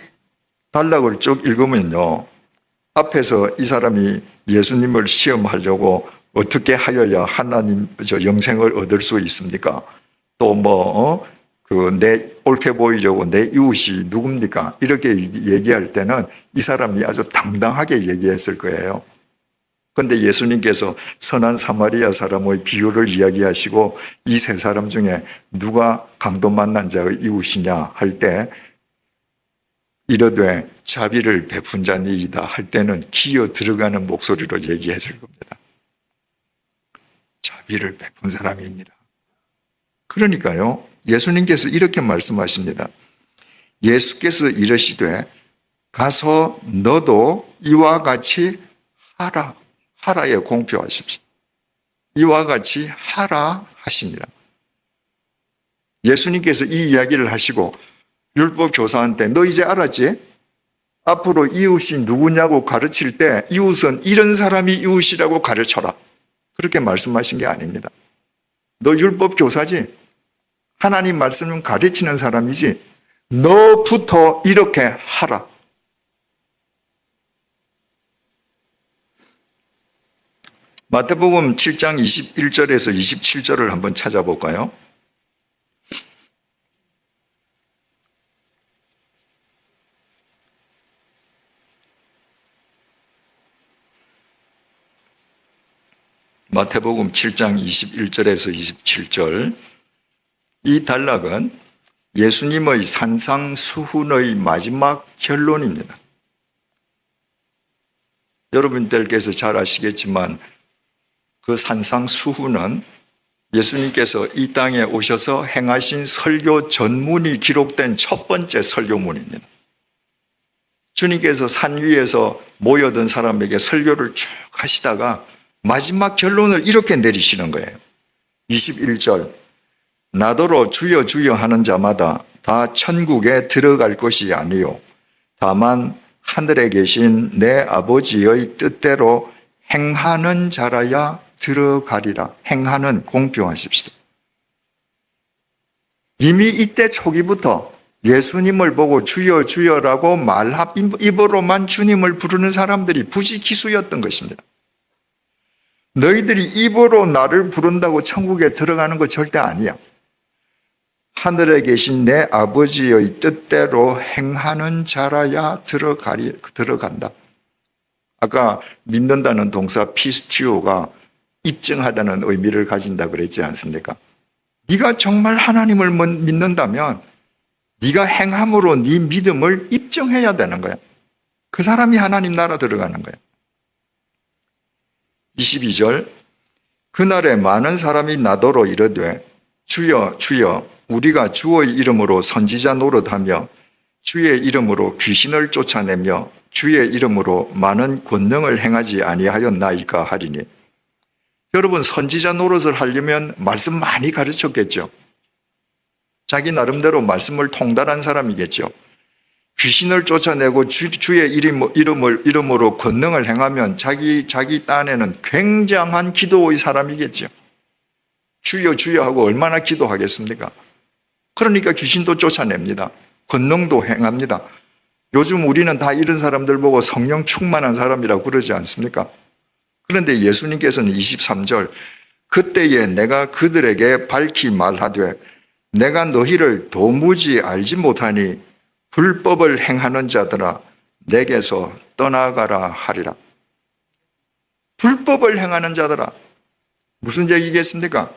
Speaker 1: 단락을 쭉 읽으면요, 앞에서 이 사람이 예수님을 시험하려고 어떻게 하여야 하나님 영생을 얻을 수 있습니까? 또 내 옳게 보이려고 내 이웃이 누굽니까? 이렇게 얘기할 때는 이 사람이 아주 당당하게 얘기했을 거예요. 그런데 예수님께서 선한 사마리아 사람의 비유를 이야기하시고 이 세 사람 중에 누가 강도 만난 자의 이웃이냐 할 때 이르되 자비를 베푼 자니이다 할 때는 기어 들어가는 목소리로 얘기했을 겁니다. 자비를 베푼 사람입니다. 그러니까요, 예수님께서 이렇게 말씀하십니다. 예수께서 이르시되 가서 너도 이와 같이 하라. 하라에 공표하십시오. 이와 같이 하라 하십니다. 예수님께서 이 이야기를 하시고 율법 교사한테 너 이제 알았지? 앞으로 이웃이 누구냐고 가르칠 때 이웃은 이런 사람이 이웃이라고 가르쳐라. 그렇게 말씀하신 게 아닙니다. 너 율법 교사지? 하나님 말씀은 가르치는 사람이지? 너부터 이렇게 하라. 마태복음 7장 21절에서 27절을 한번 찾아볼까요? 마태복음 7장 21절에서 27절. 이 단락은 예수님의 산상수훈의 마지막 결론입니다. 여러분들께서 잘 아시겠지만 그 산상수훈은 예수님께서 이 땅에 오셔서 행하신 설교 전문이 기록된 첫 번째 설교문입니다. 주님께서 산 위에서 모여든 사람에게 설교를 쭉 하시다가 마지막 결론을 이렇게 내리시는 거예요. 21절, 나더러 주여 주여 하는 자마다 다 천국에 들어갈 것이 아니요 다만 하늘에 계신 내 아버지의 뜻대로 행하는 자라야 들어가리라. 행하는 공평하십시다. 이미 이때 초기부터 예수님을 보고 주여 주여라고 입으로만 주님을 부르는 사람들이 부지기수였던 것입니다. 너희들이 입으로 나를 부른다고 천국에 들어가는 거 절대 아니야. 하늘에 계신 내 아버지의 뜻대로 행하는 자라야 들어간다. 아까 믿는다는 동사 피스티오가 입증하다는 의미를 가진다 그랬지 않습니까? 네가 정말 하나님을 믿는다면 네가 행함으로 네 믿음을 입증해야 되는 거야. 그 사람이 하나님 나라 들어가는 거야. 22절, 그날에 많은 사람이 나더러 이르되 주여 주여 우리가 주의 이름으로 선지자 노릇하며 주의 이름으로 귀신을 쫓아내며 주의 이름으로 많은 권능을 행하지 아니하였나이까 하리니. 여러분, 선지자 노릇을 하려면 말씀 많이 가르쳤겠죠. 자기 나름대로 말씀을 통달한 사람이겠죠. 귀신을 쫓아내고 주의 이름으로 권능을 행하면 자기 딴에는 굉장한 기도의 사람이겠죠. 주여 주여 하고 얼마나 기도하겠습니까? 그러니까 귀신도 쫓아냅니다. 권능도 행합니다. 요즘 우리는 다 이런 사람들 보고 성령 충만한 사람이라고 그러지 않습니까? 그런데 예수님께서는 23절, 그때에 내가 그들에게 밝히 말하되 내가 너희를 도무지 알지 못하니 불법을 행하는 자들아 내게서 떠나가라 하리라. 불법을 행하는 자들아, 무슨 얘기겠습니까?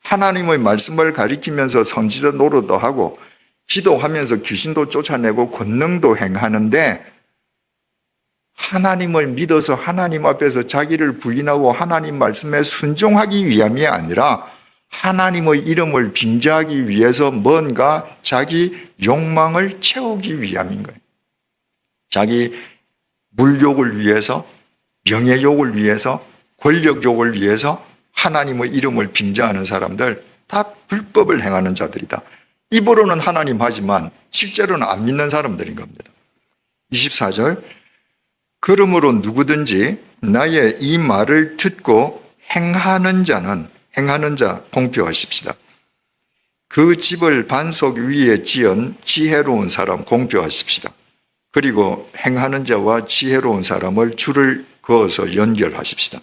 Speaker 1: 하나님의 말씀을 가리키면서 선지자 노릇도 하고 기도하면서 귀신도 쫓아내고 권능도 행하는데 하나님을 믿어서 하나님 앞에서 자기를 부인하고 하나님 말씀에 순종하기 위함이 아니라 하나님의 이름을 빙자하기 위해서 뭔가 자기 욕망을 채우기 위함인 거예요. 자기 물욕을 위해서, 명예욕을 위해서, 권력욕을 위해서 하나님의 이름을 빙자하는 사람들 다 불법을 행하는 자들이다. 입으로는 하나님 하지만 실제로는 안 믿는 사람들인 겁니다. 24절, 그러므로 누구든지 나의 이 말을 듣고 행하는 자 공표하십시다. 그 집을 반석 위에 지은 지혜로운 사람 공표하십시다. 그리고 행하는 자와 지혜로운 사람을 줄을 그어서 연결하십시다.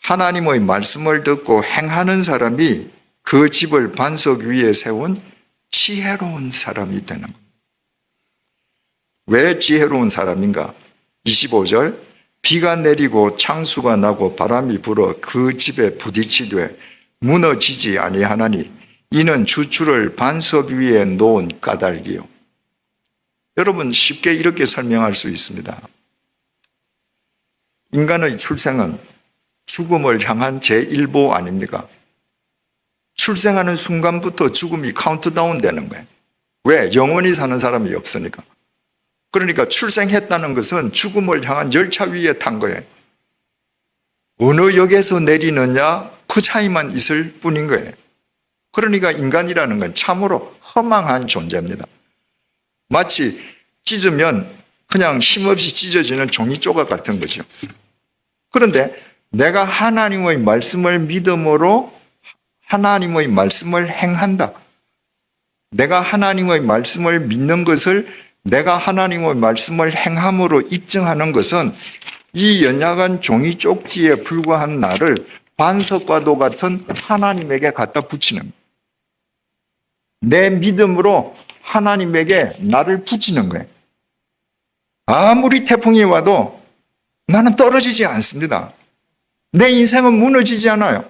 Speaker 1: 하나님의 말씀을 듣고 행하는 사람이 그 집을 반석 위에 세운 지혜로운 사람이 되는 겁니다. 왜 지혜로운 사람인가? 25절, 비가 내리고 창수가 나고 바람이 불어 그 집에 부딪히되 무너지지 아니하나니 이는 주추를 반석 위에 놓은 까닭이요. 여러분, 쉽게 이렇게 설명할 수 있습니다. 인간의 출생은 죽음을 향한 제1보 아닙니까? 출생하는 순간부터 죽음이 카운트다운 되는 거예요. 왜? 영원히 사는 사람이 없으니까. 그러니까 출생했다는 것은 죽음을 향한 열차 위에 탄 거예요. 어느 역에서 내리느냐 그 차이만 있을 뿐인 거예요. 그러니까 인간이라는 건 참으로 허망한 존재입니다. 마치 찢으면 그냥 힘없이 찢어지는 종이 조각 같은 거죠. 그런데 내가 하나님의 말씀을 믿음으로 하나님의 말씀을 행한다. 내가 하나님의 말씀을 믿는 것을 내가 하나님의 말씀을 행함으로 입증하는 것은 이 연약한 종이 쪽지에 불과한 나를 반석과도 같은 하나님에게 갖다 붙이는 거예요. 내 믿음으로 하나님에게 나를 붙이는 거예요. 아무리 태풍이 와도 나는 떨어지지 않습니다. 내 인생은 무너지지 않아요.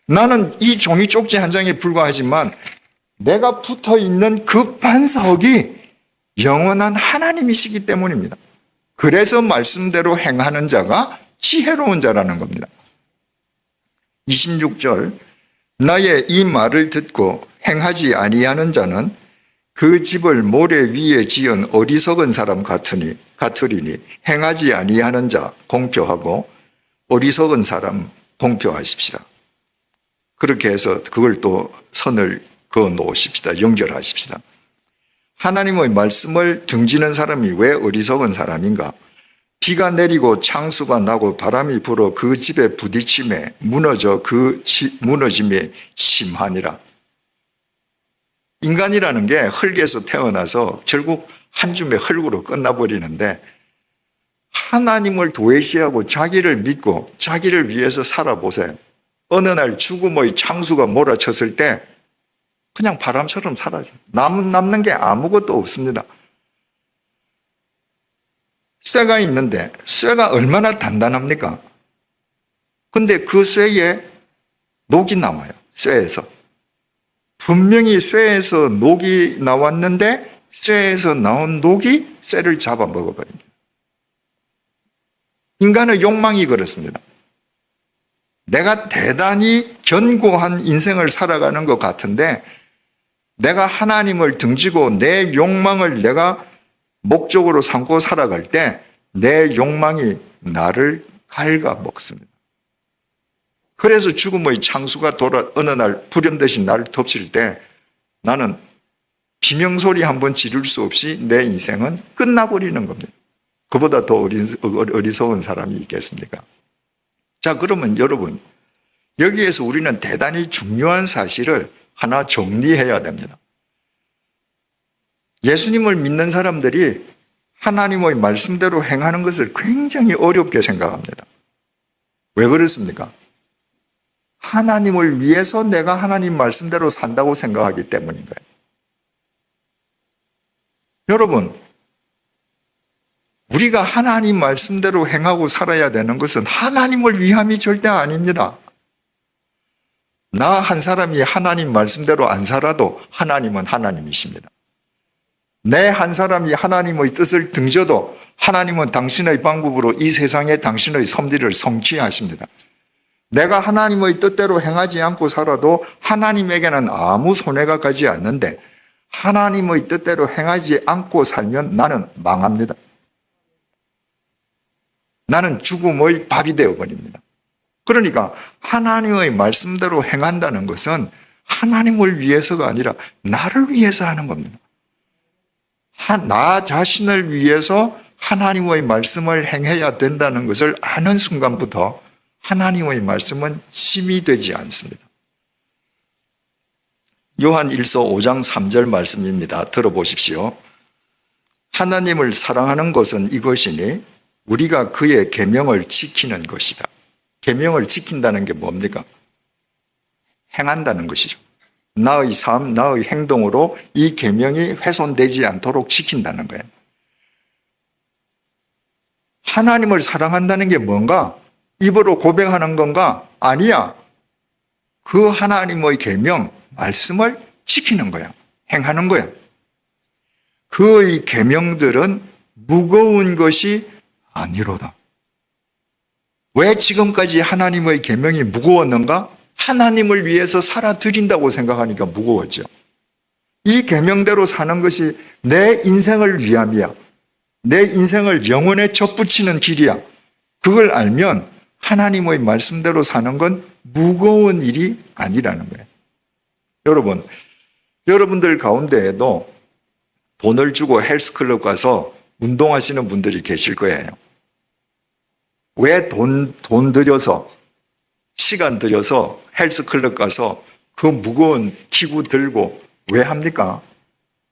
Speaker 1: 나는 이 종이 쪽지 한 장에 불과하지만 내가 붙어 있는 그 반석이 영원한 하나님이시기 때문입니다. 그래서 말씀대로 행하는 자가 지혜로운 자라는 겁니다. 26절, 나의 이 말을 듣고 행하지 아니하는 자는 그 집을 모래 위에 지은 어리석은 사람 같으리니 행하지 아니하는 자 공표하고 어리석은 사람 공표하십시다. 그렇게 해서 그걸 또 선을 그어 놓으십시다. 연결하십시다. 하나님의 말씀을 등지는 사람이 왜 어리석은 사람인가? 비가 내리고 창수가 나고 바람이 불어 그 집에 부딪힘에 무너짐에 심하니라. 인간이라는 게 흙에서 태어나서 결국 한 줌의 흙으로 끝나버리는데, 하나님을 도외시하고 자기를 믿고 자기를 위해서 살아보세요. 어느 날 죽음의 창수가 몰아쳤을 때 그냥 바람처럼 사라져요. 남는 게 아무것도 없습니다. 쇠가 있는데 쇠가 얼마나 단단합니까? 근데 그 쇠에 녹이 나와요. 쇠에서. 분명히 쇠에서 녹이 나왔는데 쇠에서 나온 녹이 쇠를 잡아먹어버립니다. 인간의 욕망이 그렇습니다. 내가 대단히 견고한 인생을 살아가는 것 같은데 내가 하나님을 등지고 내 욕망을 내가 목적으로 삼고 살아갈 때 내 욕망이 나를 갉아먹습니다. 그래서 죽음의 창수가 어느 날 불현듯이 나를 덮칠 때 나는 비명소리 한번 지를 수 없이 내 인생은 끝나버리는 겁니다. 그보다 더 어리석은 사람이 있겠습니까? 자, 그러면 여러분, 여기에서 우리는 대단히 중요한 사실을 하나 정리해야 됩니다. 예수님을 믿는 사람들이 하나님의 말씀대로 행하는 것을 굉장히 어렵게 생각합니다. 왜 그렇습니까? 하나님을 위해서 내가 하나님 말씀대로 산다고 생각하기 때문인 거예요. 여러분, 우리가 하나님 말씀대로 행하고 살아야 되는 것은 하나님을 위함이 절대 아닙니다. 나 한 사람이 하나님 말씀대로 안 살아도 하나님은 하나님이십니다. 내 한 사람이 하나님의 뜻을 등져도 하나님은 당신의 방법으로 이 세상에 당신의 섭리를 성취하십니다. 내가 하나님의 뜻대로 행하지 않고 살아도 하나님에게는 아무 손해가 가지 않는데 하나님의 뜻대로 행하지 않고 살면 나는 망합니다. 나는 죽음의 밥이 되어버립니다. 그러니까 하나님의 말씀대로 행한다는 것은 하나님을 위해서가 아니라 나를 위해서 하는 겁니다. 나 자신을 위해서 하나님의 말씀을 행해야 된다는 것을 아는 순간부터 하나님의 말씀은 힘이 되지 않습니다. 요한 1서 5장 3절 말씀입니다. 들어보십시오. 하나님을 사랑하는 것은 이것이니 우리가 그의 계명을 지키는 것이다. 계명을 지킨다는 게 뭡니까? 행한다는 것이죠. 나의 삶, 나의 행동으로 이 계명이 훼손되지 않도록 지킨다는 거예요. 하나님을 사랑한다는 게 뭔가? 입으로 고백하는 건가? 아니야. 그 하나님의 계명, 말씀을 지키는 거야. 행하는 거야. 그의 계명들은 무거운 것이 아니로다. 왜 지금까지 하나님의 계명이 무거웠는가? 하나님을 위해서 살아드린다고 생각하니까 무거웠죠. 이 계명대로 사는 것이 내 인생을 위함이야. 내 인생을 영원에 접붙이는 길이야. 그걸 알면 하나님의 말씀대로 사는 건 무거운 일이 아니라는 거예요. 여러분, 여러분들 가운데에도 돈을 주고 헬스클럽 가서 운동하시는 분들이 계실 거예요. 왜 돈 들여서, 시간 들여서 헬스클럽 가서 그 무거운 기구 들고 왜 합니까?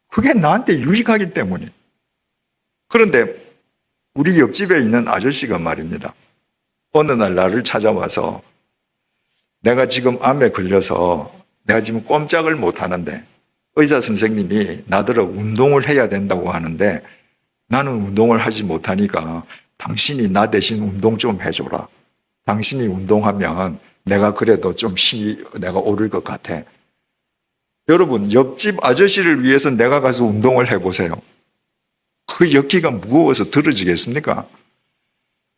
Speaker 1: 그게 나한테 유익하기 때문에. 그런데 우리 옆집에 있는 아저씨가 말입니다. 어느 날 나를 찾아와서 내가 지금 암에 걸려서 내가 지금 꼼짝을 못 하는데 의사 선생님이 나더러 운동을 해야 된다고 하는데 나는 운동을 하지 못하니까 당신이 나 대신 운동 좀 해줘라. 당신이 운동하면 내가 그래도 좀 힘이 내가 오를 것 같아. 여러분, 옆집 아저씨를 위해서 내가 가서 운동을 해보세요. 그 역기가 무거워서 들어지겠습니까?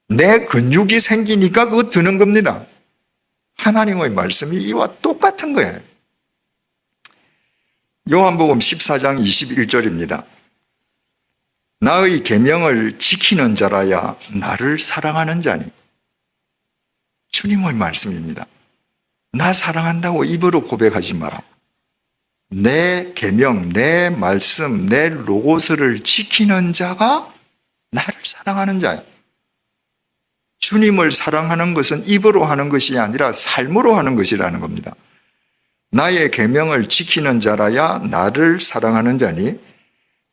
Speaker 1: 내 근육이 생기니까 그거 드는 겁니다. 하나님의 말씀이 이와 똑같은 거예요. 요한복음 14장 21절입니다. 나의 계명을 지키는 자라야 나를 사랑하는 자니. 주님의 말씀입니다. 나 사랑한다고 입으로 고백하지 마라. 내 계명, 내 말씀, 내 로고스를 지키는 자가 나를 사랑하는 자야. 주님을 사랑하는 것은 입으로 하는 것이 아니라 삶으로 하는 것이라는 겁니다. 나의 계명을 지키는 자라야 나를 사랑하는 자니,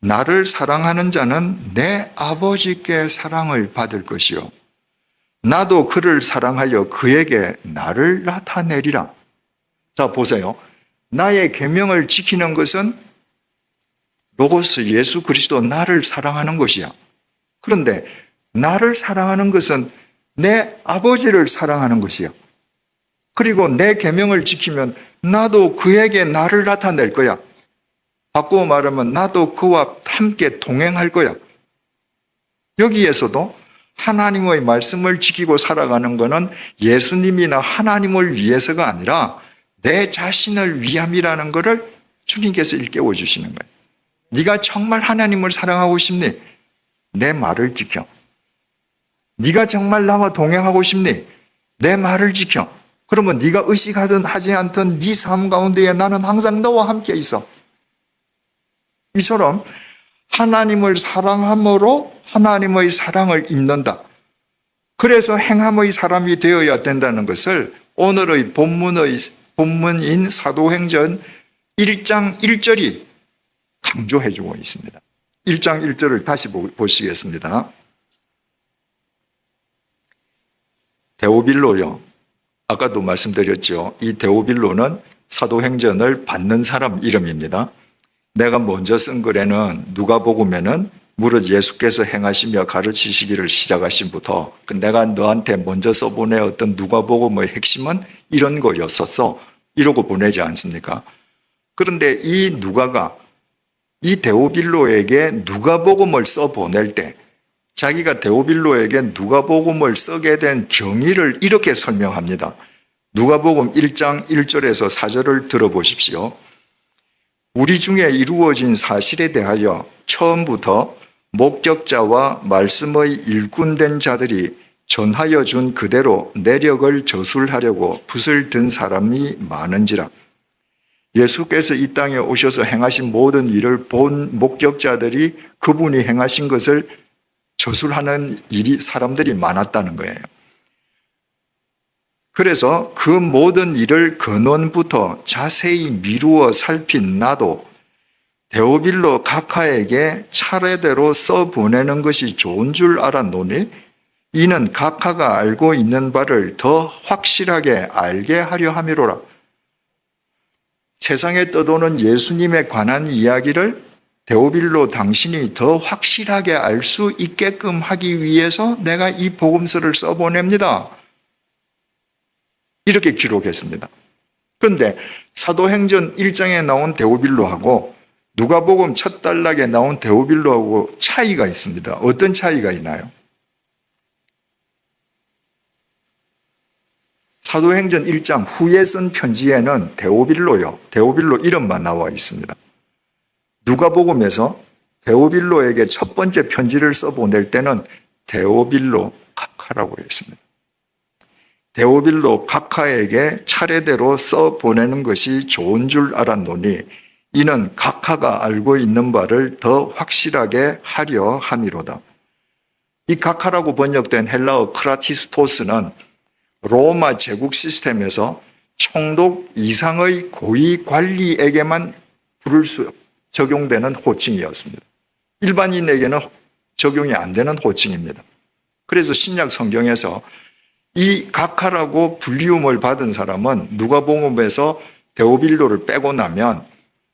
Speaker 1: 나를 사랑하는 자는 내 아버지께 사랑을 받을 것이요 나도 그를 사랑하여 그에게 나를 나타내리라. 자, 보세요. 나의 계명을 지키는 것은 로고스 예수 그리스도 나를 사랑하는 것이야. 그런데 나를 사랑하는 것은 내 아버지를 사랑하는 것이야. 그리고 내 계명을 지키면 나도 그에게 나를 나타낼 거야. 바꾸어 말하면 나도 그와 함께 동행할 거야. 여기에서도 하나님의 말씀을 지키고 살아가는 것은 예수님이나 하나님을 위해서가 아니라 내 자신을 위함이라는 것을 주님께서 일깨워 주시는 거예요. 네가 정말 하나님을 사랑하고 싶니? 내 말을 지켜. 네가 정말 나와 동행하고 싶니? 내 말을 지켜. 그러면 네가 의식하든 하지 않든 네 삶 가운데에 나는 항상 너와 함께 있어. 이처럼 하나님을 사랑함으로 하나님의 사랑을 입는다. 그래서 행함의 사람이 되어야 된다는 것을 오늘의 본문인 사도행전 1장 1절이 강조해주고 있습니다. 1장 1절을 다시 보시겠습니다. 데오빌로요. 아까도 말씀드렸죠. 이 데오빌로는 사도행전을 받는 사람 이름입니다. 내가 먼저 쓴 글에는 누가복음에는 무릇 예수께서 행하시며 가르치시기를 시작하신부터 내가 너한테 먼저 써보내 어떤 누가복음의 핵심은 이런 거였었어. 이러고 보내지 않습니까? 그런데 이 누가가 이 데오빌로에게 누가복음을 써보낼 때 자기가 데오빌로에게 누가복음을 쓰게 된 경위를 이렇게 설명합니다. 누가복음 1장 1절에서 4절을 들어보십시오. 우리 중에 이루어진 사실에 대하여 처음부터 목격자와 말씀의 일꾼된 자들이 전하여 준 그대로 내력을 저술하려고 붓을 든 사람이 많은지라. 예수께서 이 땅에 오셔서 행하신 모든 일을 본 목격자들이 그분이 행하신 것을 저술하는 사람들이 많았다는 거예요. 그래서 그 모든 일을 근원부터 자세히 미루어 살핀 나도 데오빌로 각하에게 차례대로 써보내는 것이 좋은 줄 알았노니 이는 각하가 알고 있는 바를 더 확실하게 알게 하려 함이로라. 세상에 떠도는 예수님에 관한 이야기를 데오빌로 당신이 더 확실하게 알 수 있게끔 하기 위해서 내가 이 복음서를 써보냅니다. 이렇게 기록했습니다. 그런데 사도행전 1장에 나온 데오빌로하고 누가복음 첫 단락에 나온 데오빌로하고 차이가 있습니다. 어떤 차이가 있나요? 사도행전 1장 후에 쓴 편지에는 데오빌로 이름만 나와 있습니다. 누가복음에서 데오빌로에게 첫 번째 편지를 써보낼 때는 데오빌로 각하라고 했습니다. 데오빌로 각하에게 차례대로 써보내는 것이 좋은 줄 알았노니 이는 각하가 알고 있는 바를 더 확실하게 하려 함이로다. 이 각하라고 번역된 헬라어 크라티스토스는 로마 제국 시스템에서 총독 이상의 고위 관리에게만 적용되는 호칭이었습니다. 일반인에게는 적용이 안 되는 호칭입니다. 그래서 신약 성경에서 이 각하라고 불리움을 받은 사람은 누가복음에서 데오빌로를 빼고 나면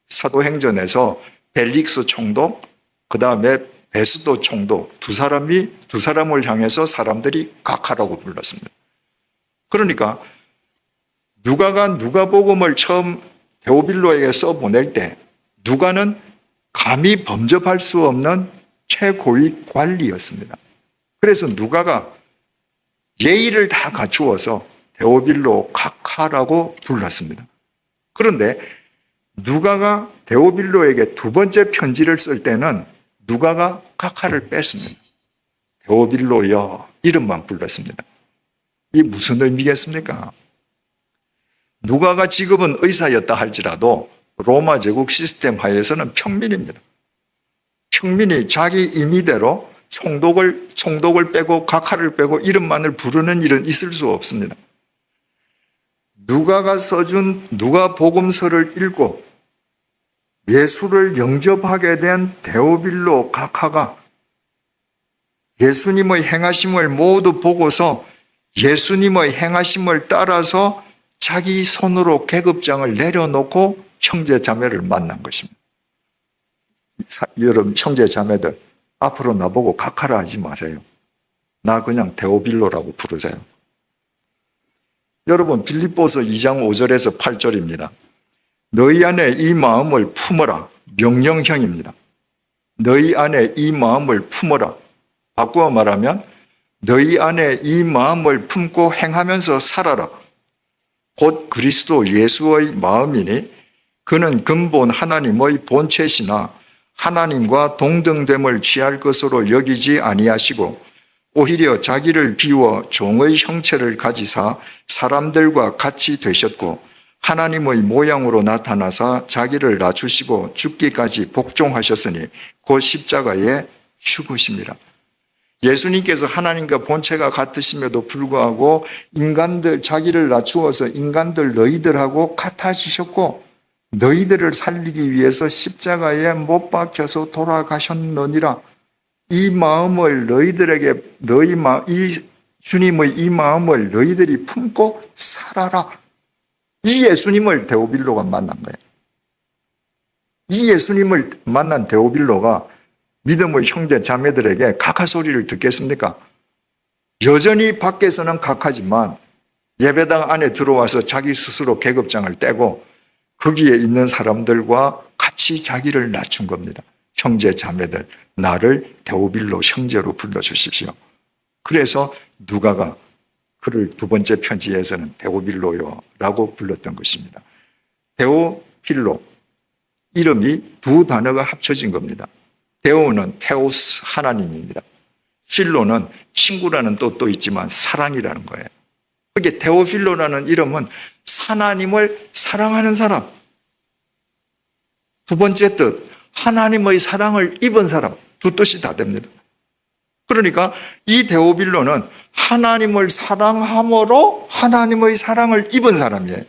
Speaker 1: 사도행전에서 벨릭스 총독, 그 다음에 베스도 총독 두 사람을 향해서 사람들이 각하라고 불렀습니다. 그러니까 누가가 누가복음을 처음 데오빌로에게 써보낼 때 누가는 감히 범접할 수 없는 최고위 관리였습니다. 그래서 누가가 예의를 다 갖추어서 데오빌로 각하라고 불렀습니다. 그런데 누가가 데오빌로에게 두 번째 편지를 쓸 때는 누가가 각하를 뺐습니다. 데오빌로여 이름만 불렀습니다. 이게 무슨 의미겠습니까? 누가가 직업은 의사였다 할지라도 로마 제국 시스템 하에서는 평민입니다. 평민이 자기 임의대로 총독을 빼고 각하를 빼고 이름만을 부르는 일은 있을 수 없습니다. 누가가 써준 누가복음서를 읽고 예수를 영접하게 된 데오빌로 각하가 예수님의 행하심을 모두 보고서 예수님의 행하심을 따라서 자기 손으로 계급장을 내려놓고 형제 자매를 만난 것입니다. 여러분 형제 자매들 앞으로 나보고 각하라 하지 마세요. 나 그냥 데오빌로라고 부르세요. 여러분 빌립보서 2장 5절에서 8절입니다. 너희 안에 이 마음을 품어라. 명령형입니다. 너희 안에 이 마음을 품어라. 바꾸어 말하면 너희 안에 이 마음을 품고 행하면서 살아라. 곧 그리스도 예수의 마음이니 그는 근본 하나님의 본체시나 하나님과 동등됨을 취할 것으로 여기지 아니하시고 오히려 자기를 비워 종의 형체를 가지사 사람들과 같이 되셨고 하나님의 모양으로 나타나사 자기를 낮추시고 죽기까지 복종하셨으니 곧 십자가에 죽으심이라. 예수님께서 하나님과 본체가 같으심에도 불구하고 인간들 자기를 낮추어서 인간들 너희들하고 같아지셨고 너희들을 살리기 위해서 십자가에 못 박혀서 돌아가셨느니라. 이 마음을 너희들에게 이 주님의 이 마음을 너희들이 품고 살아라. 이 예수님을 데오빌로가 만난 거예요. 이 예수님을 만난 데오빌로가 믿음의 형제 자매들에게 각하 소리를 듣겠습니까? 여전히 밖에서는 각하지만 예배당 안에 들어와서 자기 스스로 계급장을 떼고 거기에 있는 사람들과 같이 자기를 낮춘 겁니다. 형제 자매들, 나를 데오빌로 형제로 불러주십시오. 그래서 누가가 그를 두 번째 편지에서는 데오빌로요라고 불렀던 것입니다. 데오필로, 이름이 두 단어가 합쳐진 겁니다. 데오는 테오스 하나님입니다. 필로는 친구라는 뜻도 있지만 사랑이라는 거예요. 그게 데오필로라는 이름은 하나님을 사랑하는 사람. 두 번째 뜻, 하나님의 사랑을 입은 사람. 두 뜻이 다 됩니다. 그러니까 이 데오빌로는 하나님을 사랑함으로 하나님의 사랑을 입은 사람이에요.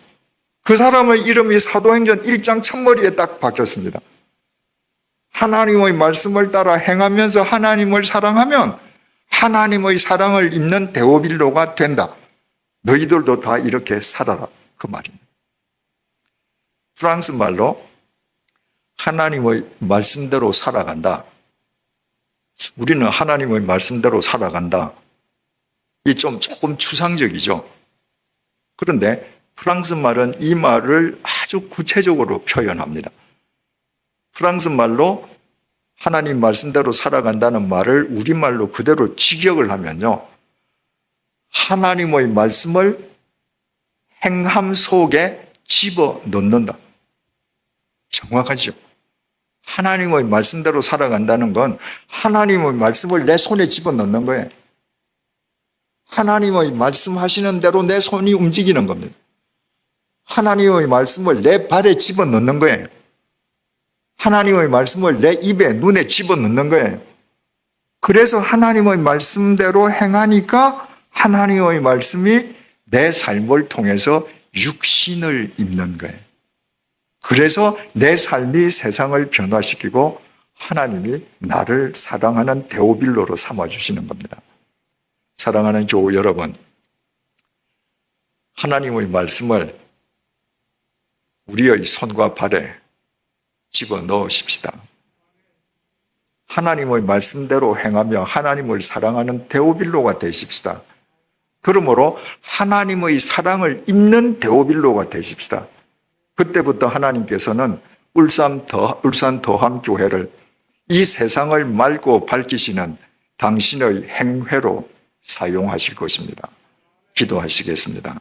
Speaker 1: 그 사람의 이름이 사도행전 1장 첫머리에 딱 박혔습니다. 하나님의 말씀을 따라 행하면서 하나님을 사랑하면 하나님의 사랑을 입는 데오빌로가 된다. 너희들도 다 이렇게 살아라. 그 말입니다. 프랑스 말로 하나님의 말씀대로 살아간다. 우리는 하나님의 말씀대로 살아간다. 이 조금 추상적이죠. 그런데 프랑스 말은 이 말을 아주 구체적으로 표현합니다. 프랑스 말로 하나님 말씀대로 살아간다는 말을 우리말로 그대로 직역을 하면요. 하나님의 말씀을 행함 속에 집어넣는다. 정확하죠. 하나님의 말씀대로 살아간다는 건 하나님의 말씀을 내 손에 집어넣는 거예요. 하나님의 말씀하시는 대로 내 손이 움직이는 겁니다. 하나님의 말씀을 내 발에 집어넣는 거예요. 하나님의 말씀을 내 입에, 눈에 집어넣는 거예요. 그래서 하나님의 말씀대로 행하니까 하나님의 말씀이 내 삶을 통해서 육신을 입는 거예요. 그래서 내 삶이 세상을 변화시키고 하나님이 나를 사랑하는 데오빌로로 삼아주시는 겁니다. 사랑하는 교우 여러분, 하나님의 말씀을 우리의 손과 발에 집어넣으십시다. 하나님의 말씀대로 행하며 하나님을 사랑하는 데오빌로가 되십시다. 그러므로 하나님의 사랑을 입는 데오빌로가 되십시다. 그때부터 하나님께서는 울산 더함교회를 이 세상을 맑고 밝히시는 당신의 행회로 사용하실 것입니다. 기도하시겠습니다.